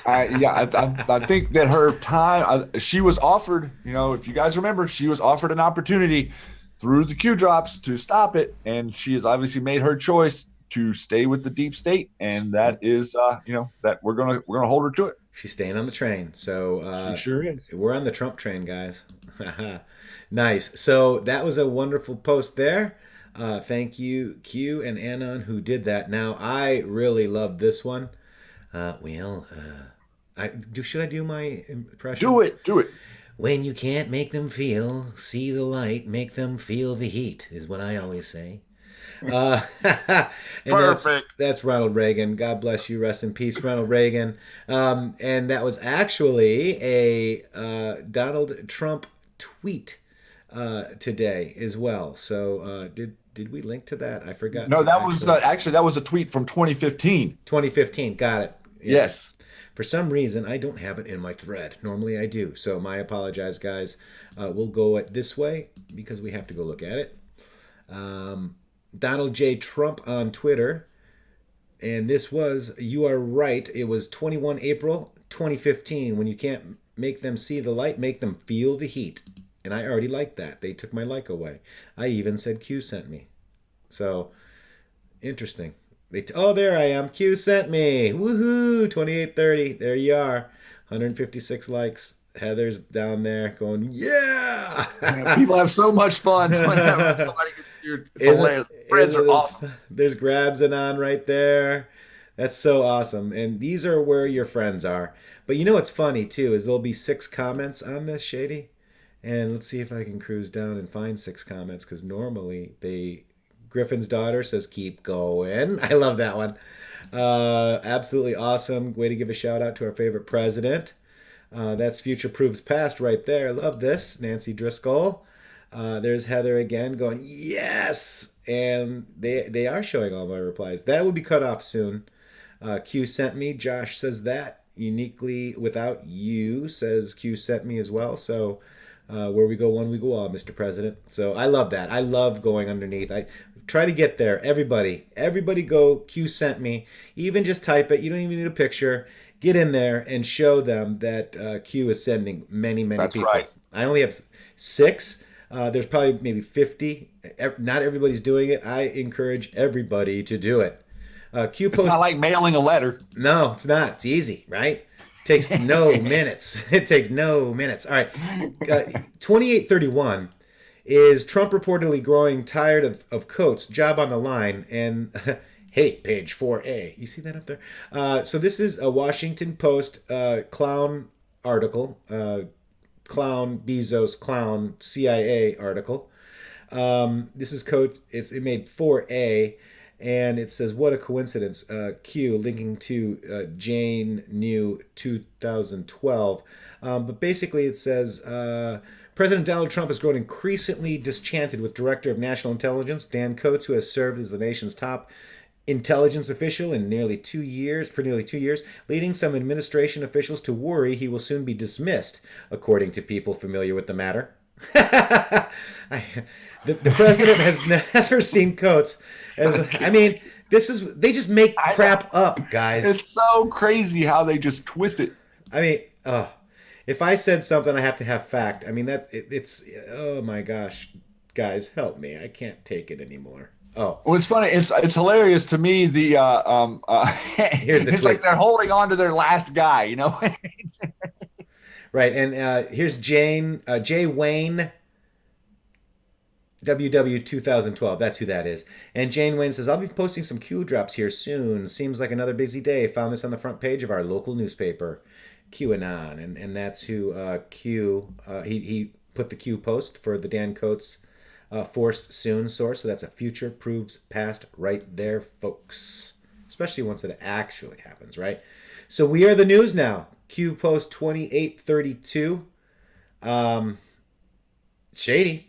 I think that her time, she was offered, if you guys remember, she was offered an opportunity through the Q drops to stop it. And she has obviously made her choice to stay with the deep state. And that is, that we're going to hold her to it. She's staying on the train. So she sure is. We're on the Trump train, guys. Nice. So that was a wonderful post there. Thank you, Q and Anon, who did that. Now, I really love this one. Should I do my impression? Do it. When you can't make them feel, see the light, make them feel the heat, is what I always say. Perfect. That's Ronald Reagan. God bless you. Rest in peace, Ronald Reagan. And that was actually a Donald Trump tweet today as well. So did we link to that? I forgot. No, that was a tweet from 2015. 2015. Got it. Yes. For some reason, I don't have it in my thread. Normally I do. So my apologize, guys. We'll go it this way because we have to go look at it. Donald J. Trump on Twitter. And this was, you are right, it was 21 April 2015. When you can't make them see the light, make them feel the heat. And I already liked that. They took my like away. I even said Q sent me. So, interesting. There I am. Q sent me. Woohoo! 2830. There you are. 156 likes. Heather's down there going, yeah! People have so much fun whenever somebody gets here. It's hilarious. Friends are awesome. There's grabs and on right there. That's so awesome. And these are where your friends are. But you know what's funny, too, is there'll be 6 comments on this, Shady. And let's see if I can cruise down and find 6 comments, because normally Griffin's daughter says, keep going. I love that one. Absolutely awesome. Way to give a shout out to our favorite president. That's Future Proves Past right there. Love this. Nancy Driscoll. There's Heather again going, yes! And they are showing all my replies. That will be cut off soon. Q sent me. Josh says that. uniquely without you, says Q sent me as well. So where we go one, we go all, Mr. President. So I love that. I love going underneath. I try to get there. Everybody go Q sent me. Even just type it. You don't even need a picture. Get in there and show them that Q is sending many, many That's people. right. I only have 6. There's probably maybe 50. Not everybody's doing it. I encourage everybody to do it. Q It's post. not like mailing a letter. No, it's not. It's easy, right? Takes no minutes. It takes no minutes. All right. 2831 is Trump reportedly growing tired of Coates' job on the line and hate page 4A. You see that up there? So this is a Washington Post clown article, clown Bezos clown CIA article. This is Coach. It made 4A. And it says, what a coincidence. Q linking to Jane New 2012. But basically it says, President Donald Trump has grown increasingly disenchanted with Director of National Intelligence Dan Coats, who has served as the nation's top intelligence official for nearly 2 years, leading some administration officials to worry he will soon be dismissed, according to people familiar with the matter. The president has never seen Coates they just make crap up, guys. It's so crazy how they just twist it. I mean, if I said something, I have to have fact. I mean, it's oh my gosh, guys, help me! I can't take it anymore. Oh, well, it's funny. It's hilarious to me. Here's the it's like they're holding on to their last guy, you know. Right, and here's Jay Wayne. WW 2012, that's who that is. And Jane Wayne says, I'll be posting some Q drops here soon. Seems like another busy day. Found this on the front page of our local newspaper, QAnon. And that's who Q, he put the Q post for the Dan Coates forced soon source. So that's a future proves past right there, folks. Especially once it actually happens, right? So we are the news now. Q post 2832. Shady.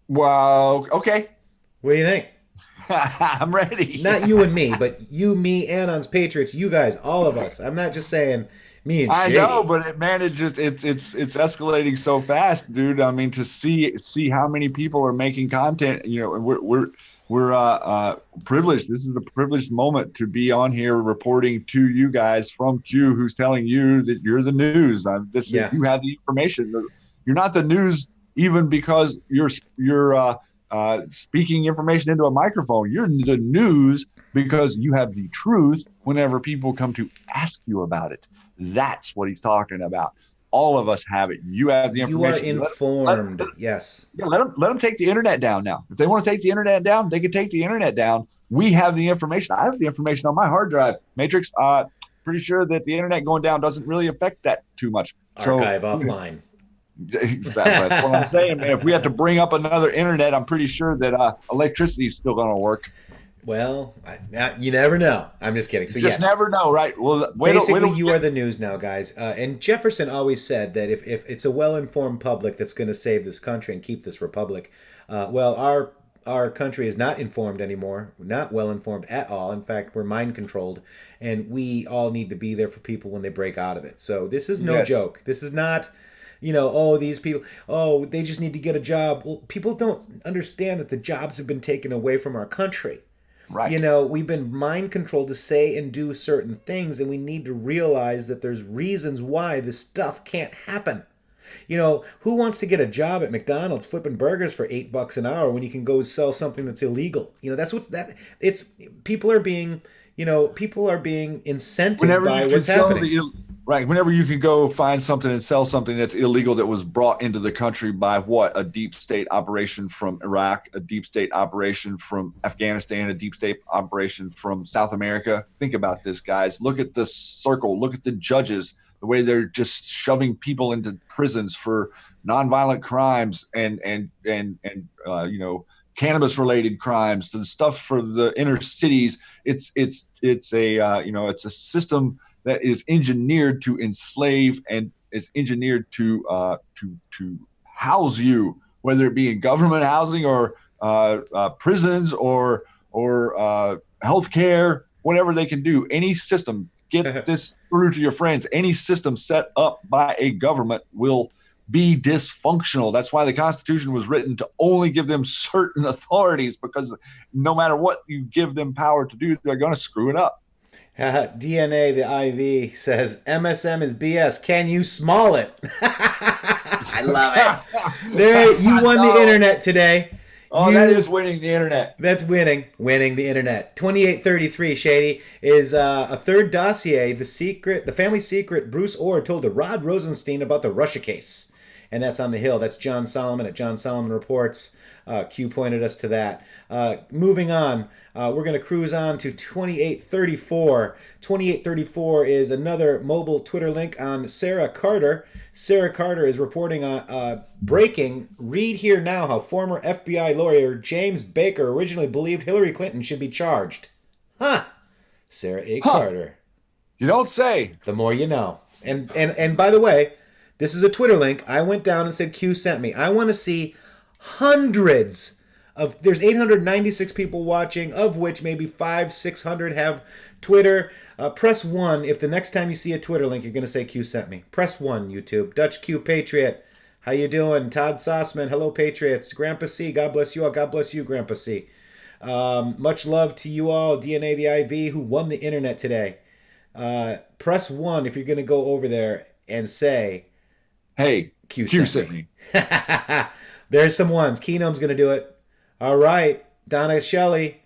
Wow. Okay. What do you think? I'm ready. Not you and me, but you, me, Anon's Patriots, you guys, all of us. I'm not just saying me and Shady. I know, but it's escalating so fast, dude. I mean, to see how many people are making content, you know, we're privileged. This is a privileged moment to be on here reporting to you guys from Q, who's telling you that you're the news. You have the information. You're not the news even because you're speaking information into a microphone. You're the news because you have the truth whenever people come to ask you about it. That's what he's talking about. All of us have it. You have the information. You are informed. Yes. Yeah, let them take the internet down now. If they want to take the internet down, they can take the internet down. We have the information. I have the information on my hard drive. Matrixxx, pretty sure that the internet going down doesn't really affect that too much. Archive offline. Exactly. That's what I'm saying, man. If we have to bring up another internet, I'm pretty sure that electricity is still going to work. Well, you never know. I'm just kidding. So just never know, right? Well, basically, you are the news now, guys. And Jefferson always said that if it's a well-informed public that's going to save this country and keep this republic, well, our country is not informed anymore. We're not well-informed at all. In fact, we're mind-controlled, and we all need to be there for people when they break out of it. So this is no joke. This is not... these people, they just need to get a job. Well, people don't understand that the jobs have been taken away from our country. Right. We've been mind controlled to say and do certain things, and we need to realize that there's reasons why this stuff can't happen. Who wants to get a job at McDonald's flipping burgers for $8 an hour when you can go sell something that's illegal? People are being incented by what's happening. Right. Whenever you can go find something and sell something that's illegal that was brought into the country by a deep state operation from Iraq, a deep state operation from Afghanistan, a deep state operation from South America. Think about this, guys. Look at the circle. Look at the judges, the way they're just shoving people into prisons for nonviolent crimes and cannabis related crimes, to the stuff for the inner cities. It's a system that is engineered to enslave and is engineered to house you, whether it be in government housing or prisons or healthcare, whatever they can do. Any system Get this through to your friends. Any system set up by a government will be dysfunctional. That's why the Constitution was written, to only give them certain authorities, because no matter what you give them power to do, they're going to screw it up. DNA, the IV, says MSM is BS. Can you small it? I love it. There, you won the internet today. That is winning the internet. That's winning the internet. 2833 Shady is a third dossier. The family secret. Bruce Orr told to Rod Rosenstein about the Russia case, and that's on the Hill. That's John Solomon at John Solomon Reports. Q pointed us to that. Moving on, we're going to cruise on to 2834. 2834 is another mobile Twitter link on Sarah Carter. Sarah Carter is reporting on breaking. Read here now how former FBI lawyer James Baker originally believed Hillary Clinton should be charged. Huh. Sarah A. Carter. You don't say. The more you know. And by the way, this is a Twitter link. I went down and said Q sent me. I want to see hundreds of. There's 896 people watching, of which maybe 500-600 have Twitter. Press 1 if the next time you see a Twitter link you're going to say Q sent me. Press 1, YouTube. Dutch Q Patriot, how you doing? Todd Sossman, hello Patriots. Grandpa C, God bless you all. God bless you, Grandpa C. Much love to you all. DNA the IV, who won the internet today. Press 1 if you're going to go over there and say, hey, Q sent me. There's some ones. Keenum's going to do it. All right. Donna Shelley.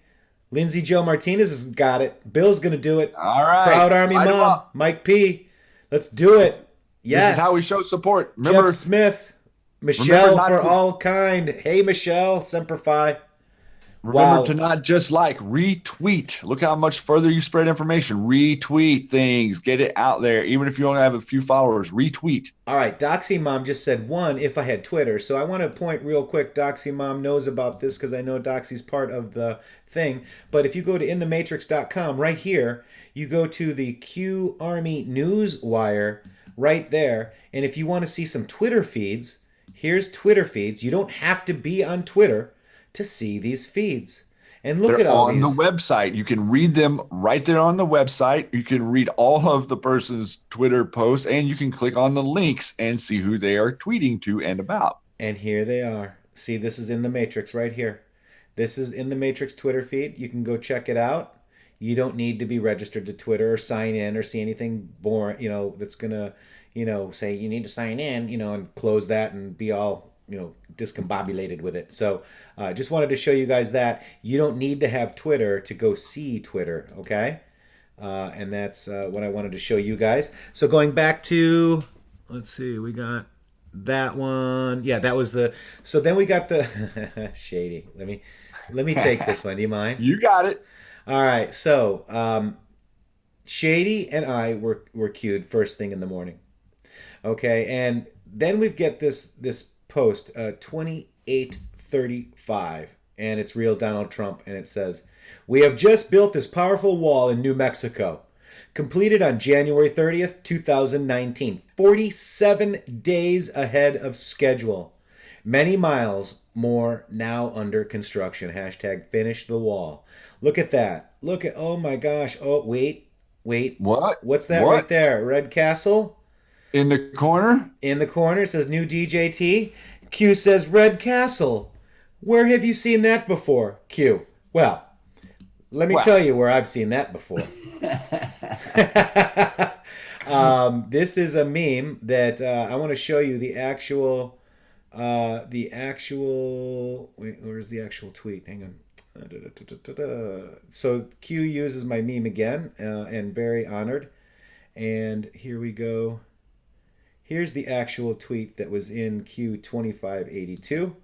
Lindsay Joe Martinez has got it. Bill's going to do it. All right. Proud Army Mom. Mike P. Let's do it. Yes. This is how we show support. Remember, Jeff Smith. Michelle for all kind. Hey, Michelle. Semper Fi. Remember to not just retweet. Look how much further you spread information. Retweet things. Get it out there. Even if you only have a few followers, retweet. All right. Doxy Mom just said 1 if I had Twitter. So I want to point real quick. Doxy Mom knows about this because I know Doxy's part of the thing. But if you go to intheMatrixx.com right here, you go to the QArmy News Wire right there. And if you want to see some Twitter feeds, here's Twitter feeds. You don't have to be on Twitter to see these feeds. And look at all these. They're on the website. You can read them right there on the website. You can read all of the person's Twitter posts, and you can click on the links and see who they are tweeting to and about. And here they are. See, this is in the Matrix right here. This is in the Matrix Twitter feed. You can go check it out. You don't need to be registered to Twitter or sign in or see anything boring, that's going to, say you need to sign in, and close that and be all, discombobulated with it. So just wanted to show you guys that you don't need to have Twitter to go see Twitter, okay? And that's what I wanted to show you guys. So going back to, let's see, we got that one. Yeah, that was so then we got the Shady. Let me take this one. Do you mind? You got it. All right. So Shady and I were queued first thing in the morning. Okay, and then we get this post 2835, and it's real Donald Trump, and it says, "We have just built this powerful wall in New Mexico, completed on January 30th, 2019, 47 days ahead of schedule. Many miles more now under construction. Hashtag finish the wall." Look at that. Look at, oh my gosh. Oh, wait. What? What's that right there? Red Castle? In the corner? In the corner says new DJT. Q says Red Castle. Where have you seen that before, Q? Well, let me tell you where I've seen that before. This is a meme that I want to show you the actual. Wait, where's the actual tweet? Hang on. So Q uses my meme again, and very honored. And here we go. Here's the actual tweet that was in Q2582.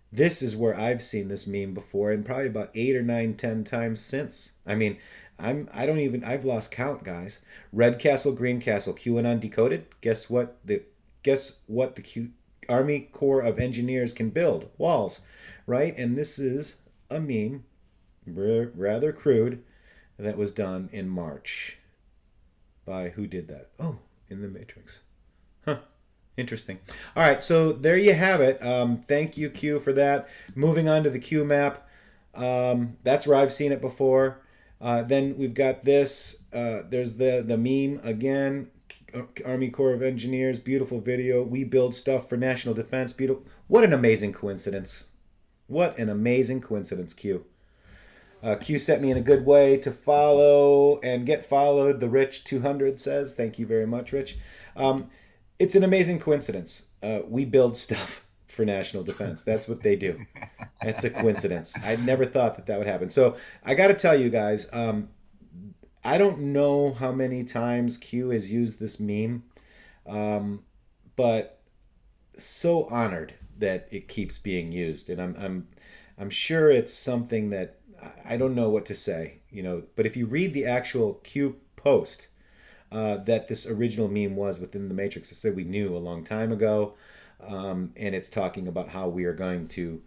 This is where I've seen this meme before, and probably about 8 or 9, 10 times since. I mean, I've lost count, guys. Red Castle, Green Castle, QAnon decoded. Guess what the Army Corps of Engineers can build? Walls, right? And this is a meme, rather crude, that was done in March. By who did that? Oh, intheMatrixx. Huh. Interesting. All right, so there you have it. Thank you, Q, for that. Moving on to the Q map. That's where I've seen it before. Then we've got this. There's the meme again. Army Corps of Engineers, beautiful video. We build stuff for national defense. Beautiful. What an amazing coincidence. What an amazing coincidence, Q. Q sent me in a good way to follow and get followed. The Rich 200 says, thank you very much, Rich. It's an amazing coincidence. We build stuff for national defense. That's what they do. That's a coincidence. I never thought that would happen. So I got to tell you guys, I don't know how many times Q has used this meme, but so honored that it keeps being used, and I'm sure it's something that I don't know what to say, But if you read the actual Q post that this original meme was within the Matrix, it said we knew a long time ago, and it's talking about how we are going to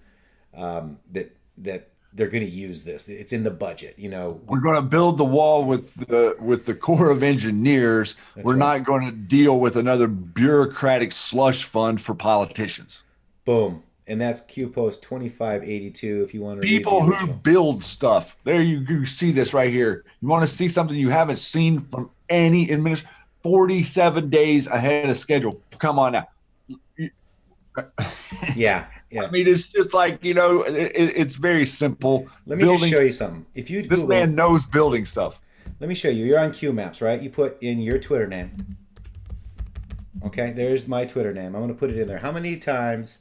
that they're going to use this. It's in the budget, We're going to build the wall with the Corps of Engineers. We're not going to deal with another bureaucratic slush fund for politicians. Boom. And that's Q Post 2582 if you want to People who build stuff. There you see this right here. You want to see something you haven't seen from any administration. 47 days ahead of schedule. Come on now. Yeah. I mean, it's just like, it's very simple. Let me just show you something. If you This man knows building stuff. Let me show you. You're on Q Maps, right? You put in your Twitter name. Okay, there's my Twitter name. I'm going to put it in there. How many times?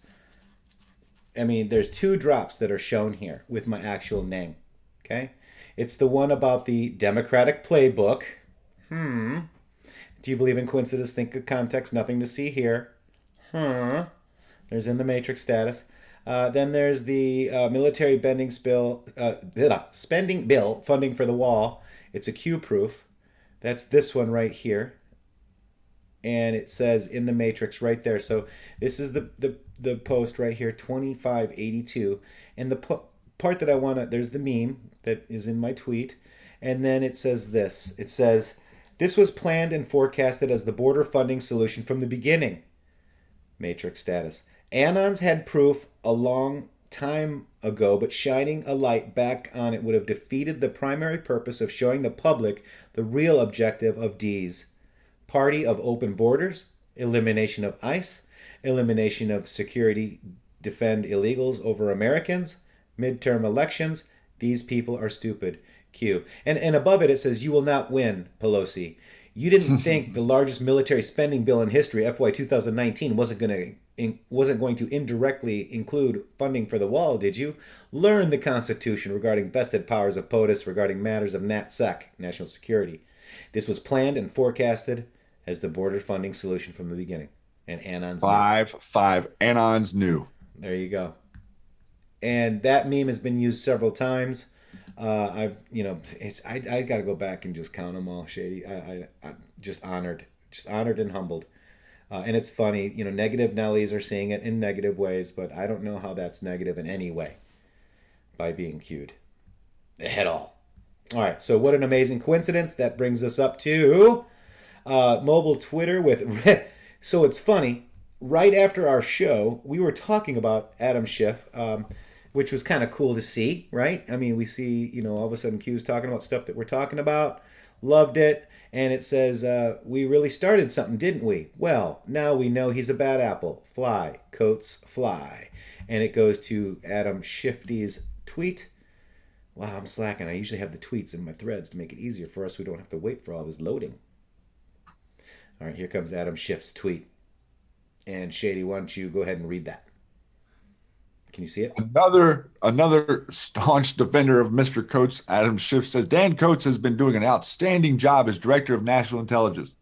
I mean, there's 2 drops that are shown here with my actual name. Okay? It's the one about the Democratic playbook. Do you believe in coincidence? Think of context. Nothing to see here. There's intheMatrixxx status. Then there's the military spending bill funding for the wall. It's a Q proof. That's this one right here. And it says intheMatrixxx right there. So this is the post right here, 2582. And the part that I want to, there's the meme that is in my tweet. And then it says this. It says, this was planned and forecasted as the border funding solution from the beginning. Matrixxx status. Anons had proof a long time ago, but shining a light back on it would have defeated the primary purpose of showing the public the real objective of D's. Party of open borders, elimination of ICE, elimination of security, defend illegals over Americans, midterm elections. These people are stupid. Q. And above it says, you will not win, Pelosi. You didn't think the largest military spending bill in history, FY 2019, wasn't going to indirectly include funding for the wall, did you? Learn the Constitution regarding vested powers of POTUS regarding matters of NatSec, national security. This was planned and forecasted as the border funding solution from the beginning. And Anons knew. Anons knew. There you go. And that meme has been used several times. I got to go back and just count them all, Shady. I'm just honored and humbled. And it's funny, negative Nellies are seeing it in negative ways, but I don't know how that's negative in any way by being cued at all. All right, so what an amazing coincidence. That brings us up to mobile Twitter with... So it's funny, right after our show, we were talking about Adam Schiff, which was kind of cool to see, right? I mean, we see, all of a sudden Q's talking about stuff that we're talking about. Loved it. And it says, we really started something, didn't we? Well, now we know he's a bad apple. Fly, coats, fly. And it goes to Adam Shifty's tweet. Wow, I'm slacking. I usually have the tweets in my threads to make it easier for us. We don't have to wait for all this loading. All right, here comes Adam Schiff's tweet. And Shady, why don't you go ahead and read that? Can you see it? Another staunch defender of Mr. Coates, Adam Schiff, says Dan Coates has been doing an outstanding job as Director of National Intelligence.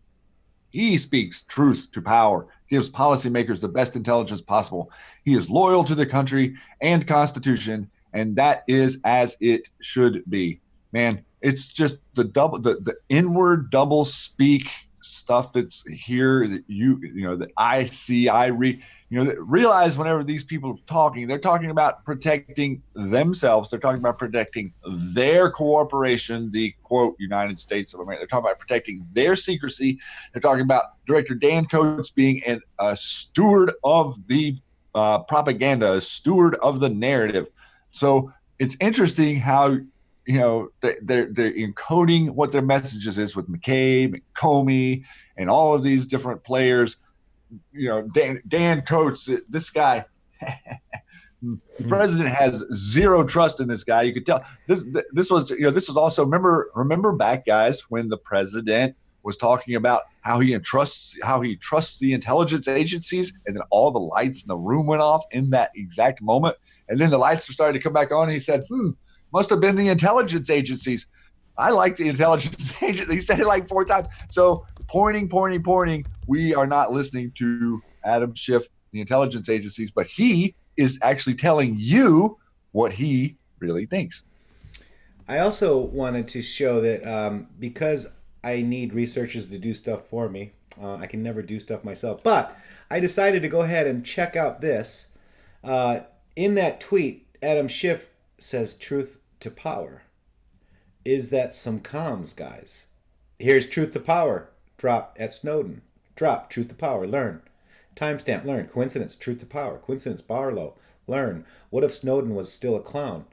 He speaks truth to power, gives policymakers the best intelligence possible. He is loyal to the country and Constitution, and that is as it should be. Man, it's just the inward double speak stuff that's here that that I see, I read. Realize whenever these people are talking, they're talking about protecting themselves. They're talking about protecting their cooperation, the quote United States of America. They're talking about protecting their secrecy. They're talking about Director Dan Coates being a steward of the propaganda, a steward of the narrative. So it's interesting how they're encoding what their messages is with McCabe, and Comey, and all of these different players. Dan Coates, this guy, the president has zero trust in this guy. You could tell this is also remember back, guys, when the president was talking about how he trusts the intelligence agencies, and then all the lights in the room went off in that exact moment, and then the lights started to come back on, and he said, must have been the intelligence agencies. I like the intelligence agency. He said it like 4 times. So pointing. We are not listening to Adam Schiff, the intelligence agencies, but he is actually telling you what he really thinks. I also wanted to show that because I need researchers to do stuff for me, I can never do stuff myself. But I decided to go ahead and check out this. In that tweet, Adam Schiff says truth to power. Is that some comms, guys? Here's truth to power. Drop at Snowden. Drop truth to power. Learn. Timestamp. Learn. Coincidence. Truth to power. Coincidence. Barlow. Learn. What if Snowden was still a clown?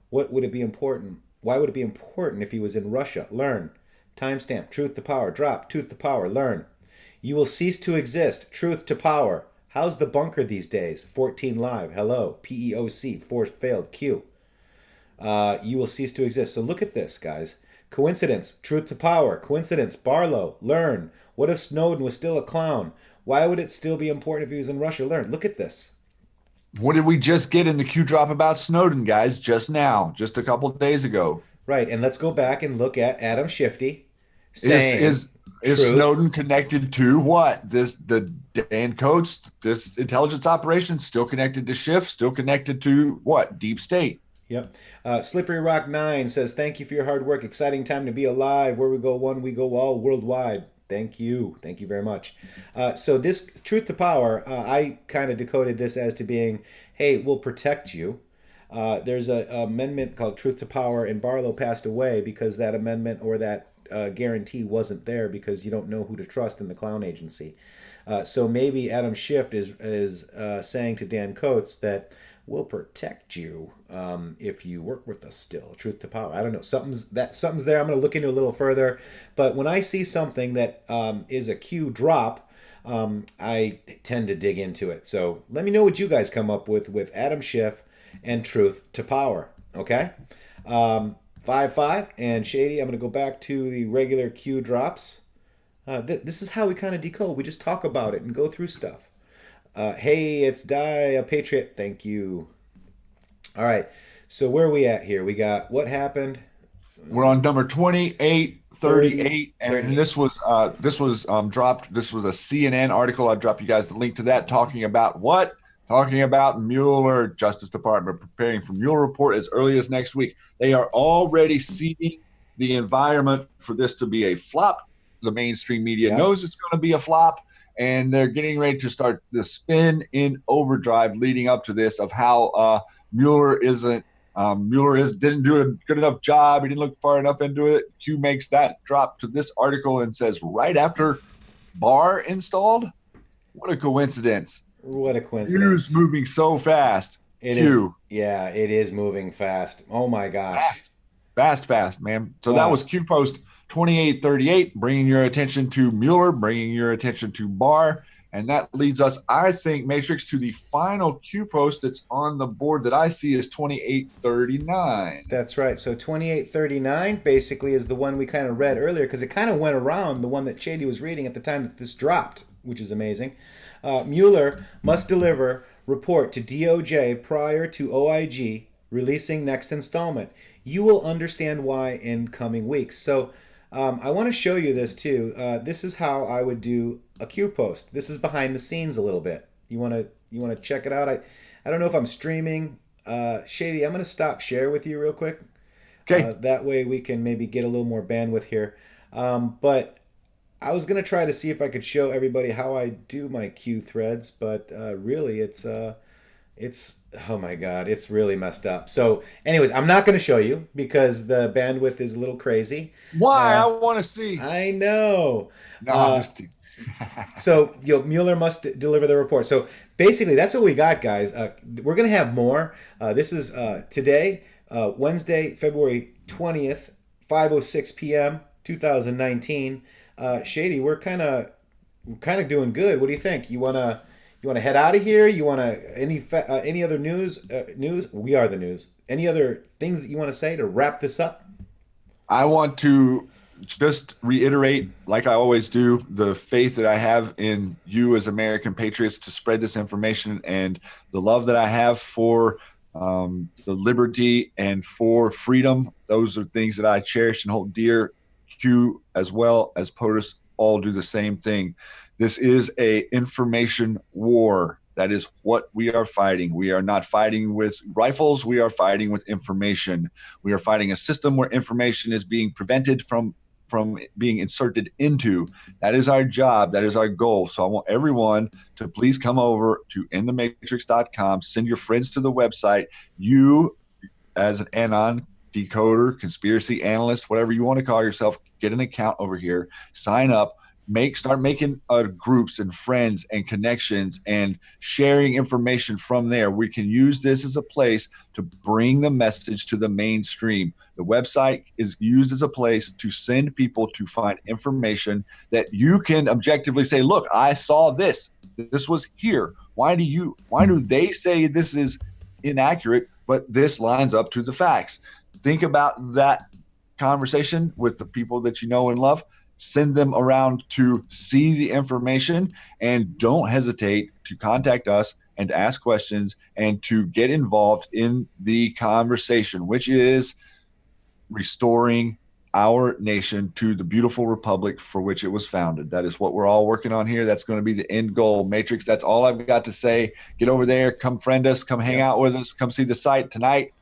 What would it be important? Why would it be important if he was in Russia? Learn. Timestamp. Truth to power. Drop. Truth to power. Learn. You will cease to exist. Truth to power. How's the bunker these days? 14 live. Hello. PEOC. Forced failed. Q. You will cease to exist. So look at this, guys. Coincidence. Truth to power. Coincidence. Barlow. Learn. What if Snowden was still a clown? Why would it still be important if he was in Russia? Learn. Look at this. What did we just get in the Q drop about Snowden, guys? Just now, just a couple of days ago. Right, and let's go back and look at Adam Shifty saying, is Snowden connected to what? The Dan Coates, this intelligence operation, still connected to Schiff, still connected to what? Deep State. Yep. Slippery Rock 9 says, thank you for your hard work. Exciting time to be alive. Where we go one, we go all worldwide. Thank you. Thank you very much. So this truth to power, I kind of decoded this as to being, hey, we'll protect you. There's an amendment called Truth to Power, and Barlow passed away because that amendment or that guarantee wasn't there because you don't know who to trust in the clown agency. So maybe Adam Schiff is saying to Dan Coates that we'll protect you if you work with us still. Truth to power. I don't know. Something's there. I'm going to look into a little further. But when I see something that is a Q drop, I tend to dig into it. So let me know what you guys come up with Adam Schiff and truth to power. Okay? 5-5 and Shady. I'm going to go back to the regular Q drops. This is how we kind of decode. We just talk about it and go through stuff. Hey, it's a Patriot. Thank you. All right. So where are we at here? We got what happened. We're on number 2838, and this was dropped. This was a CNN article. I dropped you guys the link to that, talking about what? Talking about Mueller, Justice Department preparing for Mueller report as early as next week. They are already seeding the environment for this to be a flop. The mainstream media knows it's going to be a flop. And they're getting ready to start the spin in overdrive leading up to this of how Mueller didn't do a good enough job. He didn't look far enough into it. Q makes that drop to this article and says right after Barr installed. What a coincidence. What a coincidence. Q's moving so fast. It is moving fast. Oh my gosh. Fast, man. So that was Q post 2838, bringing your attention to Mueller, bringing your attention to Barr. And that leads us, I think, Matrixxx, to the final Q post that's on the board that I see is 2839. That's right. So 2839 basically is the one we kind of read earlier because it kind of went around the one that Shady was reading at the time that this dropped, which is amazing. Mueller must deliver report to DOJ prior to OIG releasing next installment. You will understand why in coming weeks. So I want to show you this too. This is how I would do a Q post. This is behind the scenes a little bit. You want to check it out? I don't know if I'm streaming. Shady, I'm going to stop share with you real quick. Okay. That way we can maybe get a little more bandwidth here. But I was going to try to see if I could show everybody how I do my Q threads, but really it's oh my god, it's really messed up. So anyways, I'm not going to show you because the bandwidth is a little crazy. Why? I want to see. I know. No, I'm just So Mueller must deliver the report. So basically that's what we got, guys. We're going to have more. This is today. Wednesday, February 20th, 5:06 p.m., 2019. Shady, we're kind of doing good. What do you think? You wanna head out of here? You wanna any other news? News? We are the news. Any other things that you want to say to wrap this up? I want to just reiterate, like I always do, the faith that I have in you as American patriots to spread this information and the love that I have for the liberty and for freedom. Those are things that I cherish and hold dear. Q as well as POTUS all do the same thing. This is a information war. That is what we are fighting. We are not fighting with rifles. We are fighting with information. We are fighting a system where information is being prevented from being inserted into. That is our job. That is our goal. So I want everyone to please come over to intheMatrixx.com. Send your friends to the website. You, as an anon, decoder, conspiracy analyst, whatever you want to call yourself, get an account over here. Sign up. Start making groups and friends and connections and sharing information from there. We can use this as a place to bring the message to the mainstream. The website is used as a place to send people to find information that you can objectively say, look, I saw this. This was here. Why do they say this is inaccurate, but this lines up to the facts? Think about that conversation with the people that you know and love. Send them around to see the information, and don't hesitate to contact us and ask questions and to get involved in the conversation, which is restoring our nation to the beautiful republic for which it was founded. That is what we're all working on here. That's going to be the end goal. Matrixx, that's all I've got to say. Get over there, come friend us, come hang out with us, come see the site tonight,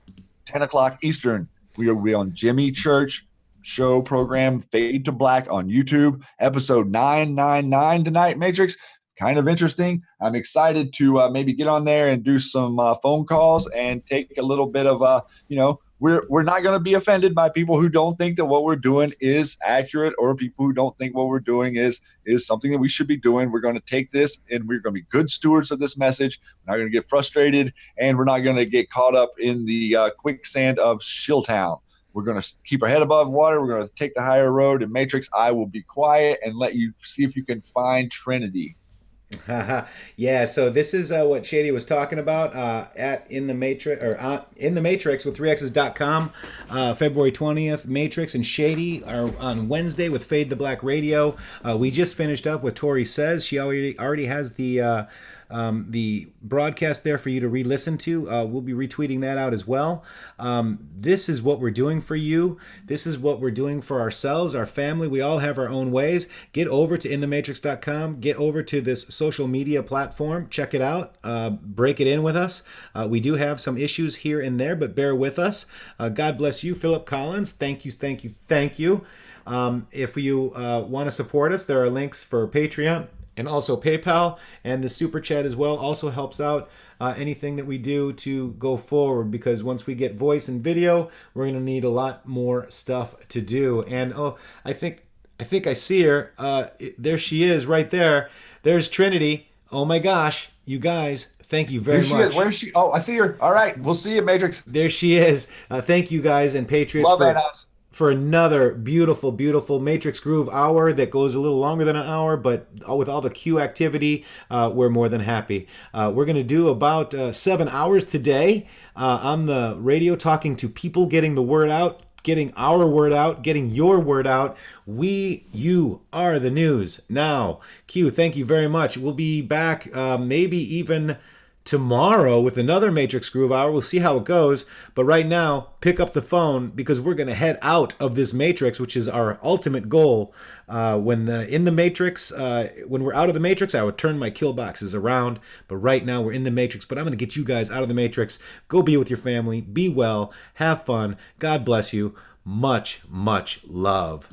10 o'clock Eastern. We will be on Jimmy Church show program Fade to Black on YouTube, episode 999 tonight. Matrixx, kind of interesting. I'm excited to maybe get on there and do some phone calls and take a little bit of we're not going to be offended by people who don't think that what we're doing is accurate, or people who don't think what we're doing is something that we should be doing. We're going to take this and we're going to be good stewards of this message. We're not going to get frustrated, and we're not going to get caught up in the quicksand of Shilltown. We're going to keep our head above water. We're going to take the higher road. And Matrixx, I will be quiet and let you see if you can find Trinity. Yeah, so this is what Shady was talking about at in the Matrixx with 3x's.com. February 20th, Matrixx and Shady are on Wednesday with Fade the Black Radio. We just finished up with Tori Says. She already has the broadcast there for you to re-listen to. We'll be retweeting that out as well. This is what we're doing for you. This is what we're doing for ourselves, our family. We all have our own ways. Get over to intheMatrixx.com. Get over to this social media platform. Check it out. Break it in with us. We do have some issues here and there, but bear with us. God bless you, Philip Collins. Thank you, thank you, thank you. If you want to support us, there are links for Patreon and also PayPal, and the Super Chat as well also helps out anything that we do to go forward, because once we get voice and video, we're going to need a lot more stuff to do. And I think I see her. There she is right there. There's Trinity. Oh my gosh, you guys, thank you very much. Where is she? Oh, I see her. All right, we'll see you, Matrixx. There she is. Thank you guys and Patriots for another beautiful, beautiful Matrixx Grooove Hour that goes a little longer than an hour, but with all the Q activity, we're more than happy. We're going to do about 7 hours today on the radio, talking to people, getting the word out, getting our word out, getting your word out. You are the news. Now, Q, thank you very much. We'll be back maybe even tomorrow with another Matrixx Grooove Hour. We'll see how it goes. But right now, pick up the phone, because we're going to head out of this Matrixx, which is our ultimate goal. When in the Matrixx, when we're out of the Matrixx, I would turn my kill boxes around. But right now, we're in the Matrixx. But I'm going to get you guys out of the Matrixx. Go be with your family. Be well. Have fun. God bless you. Much, much love.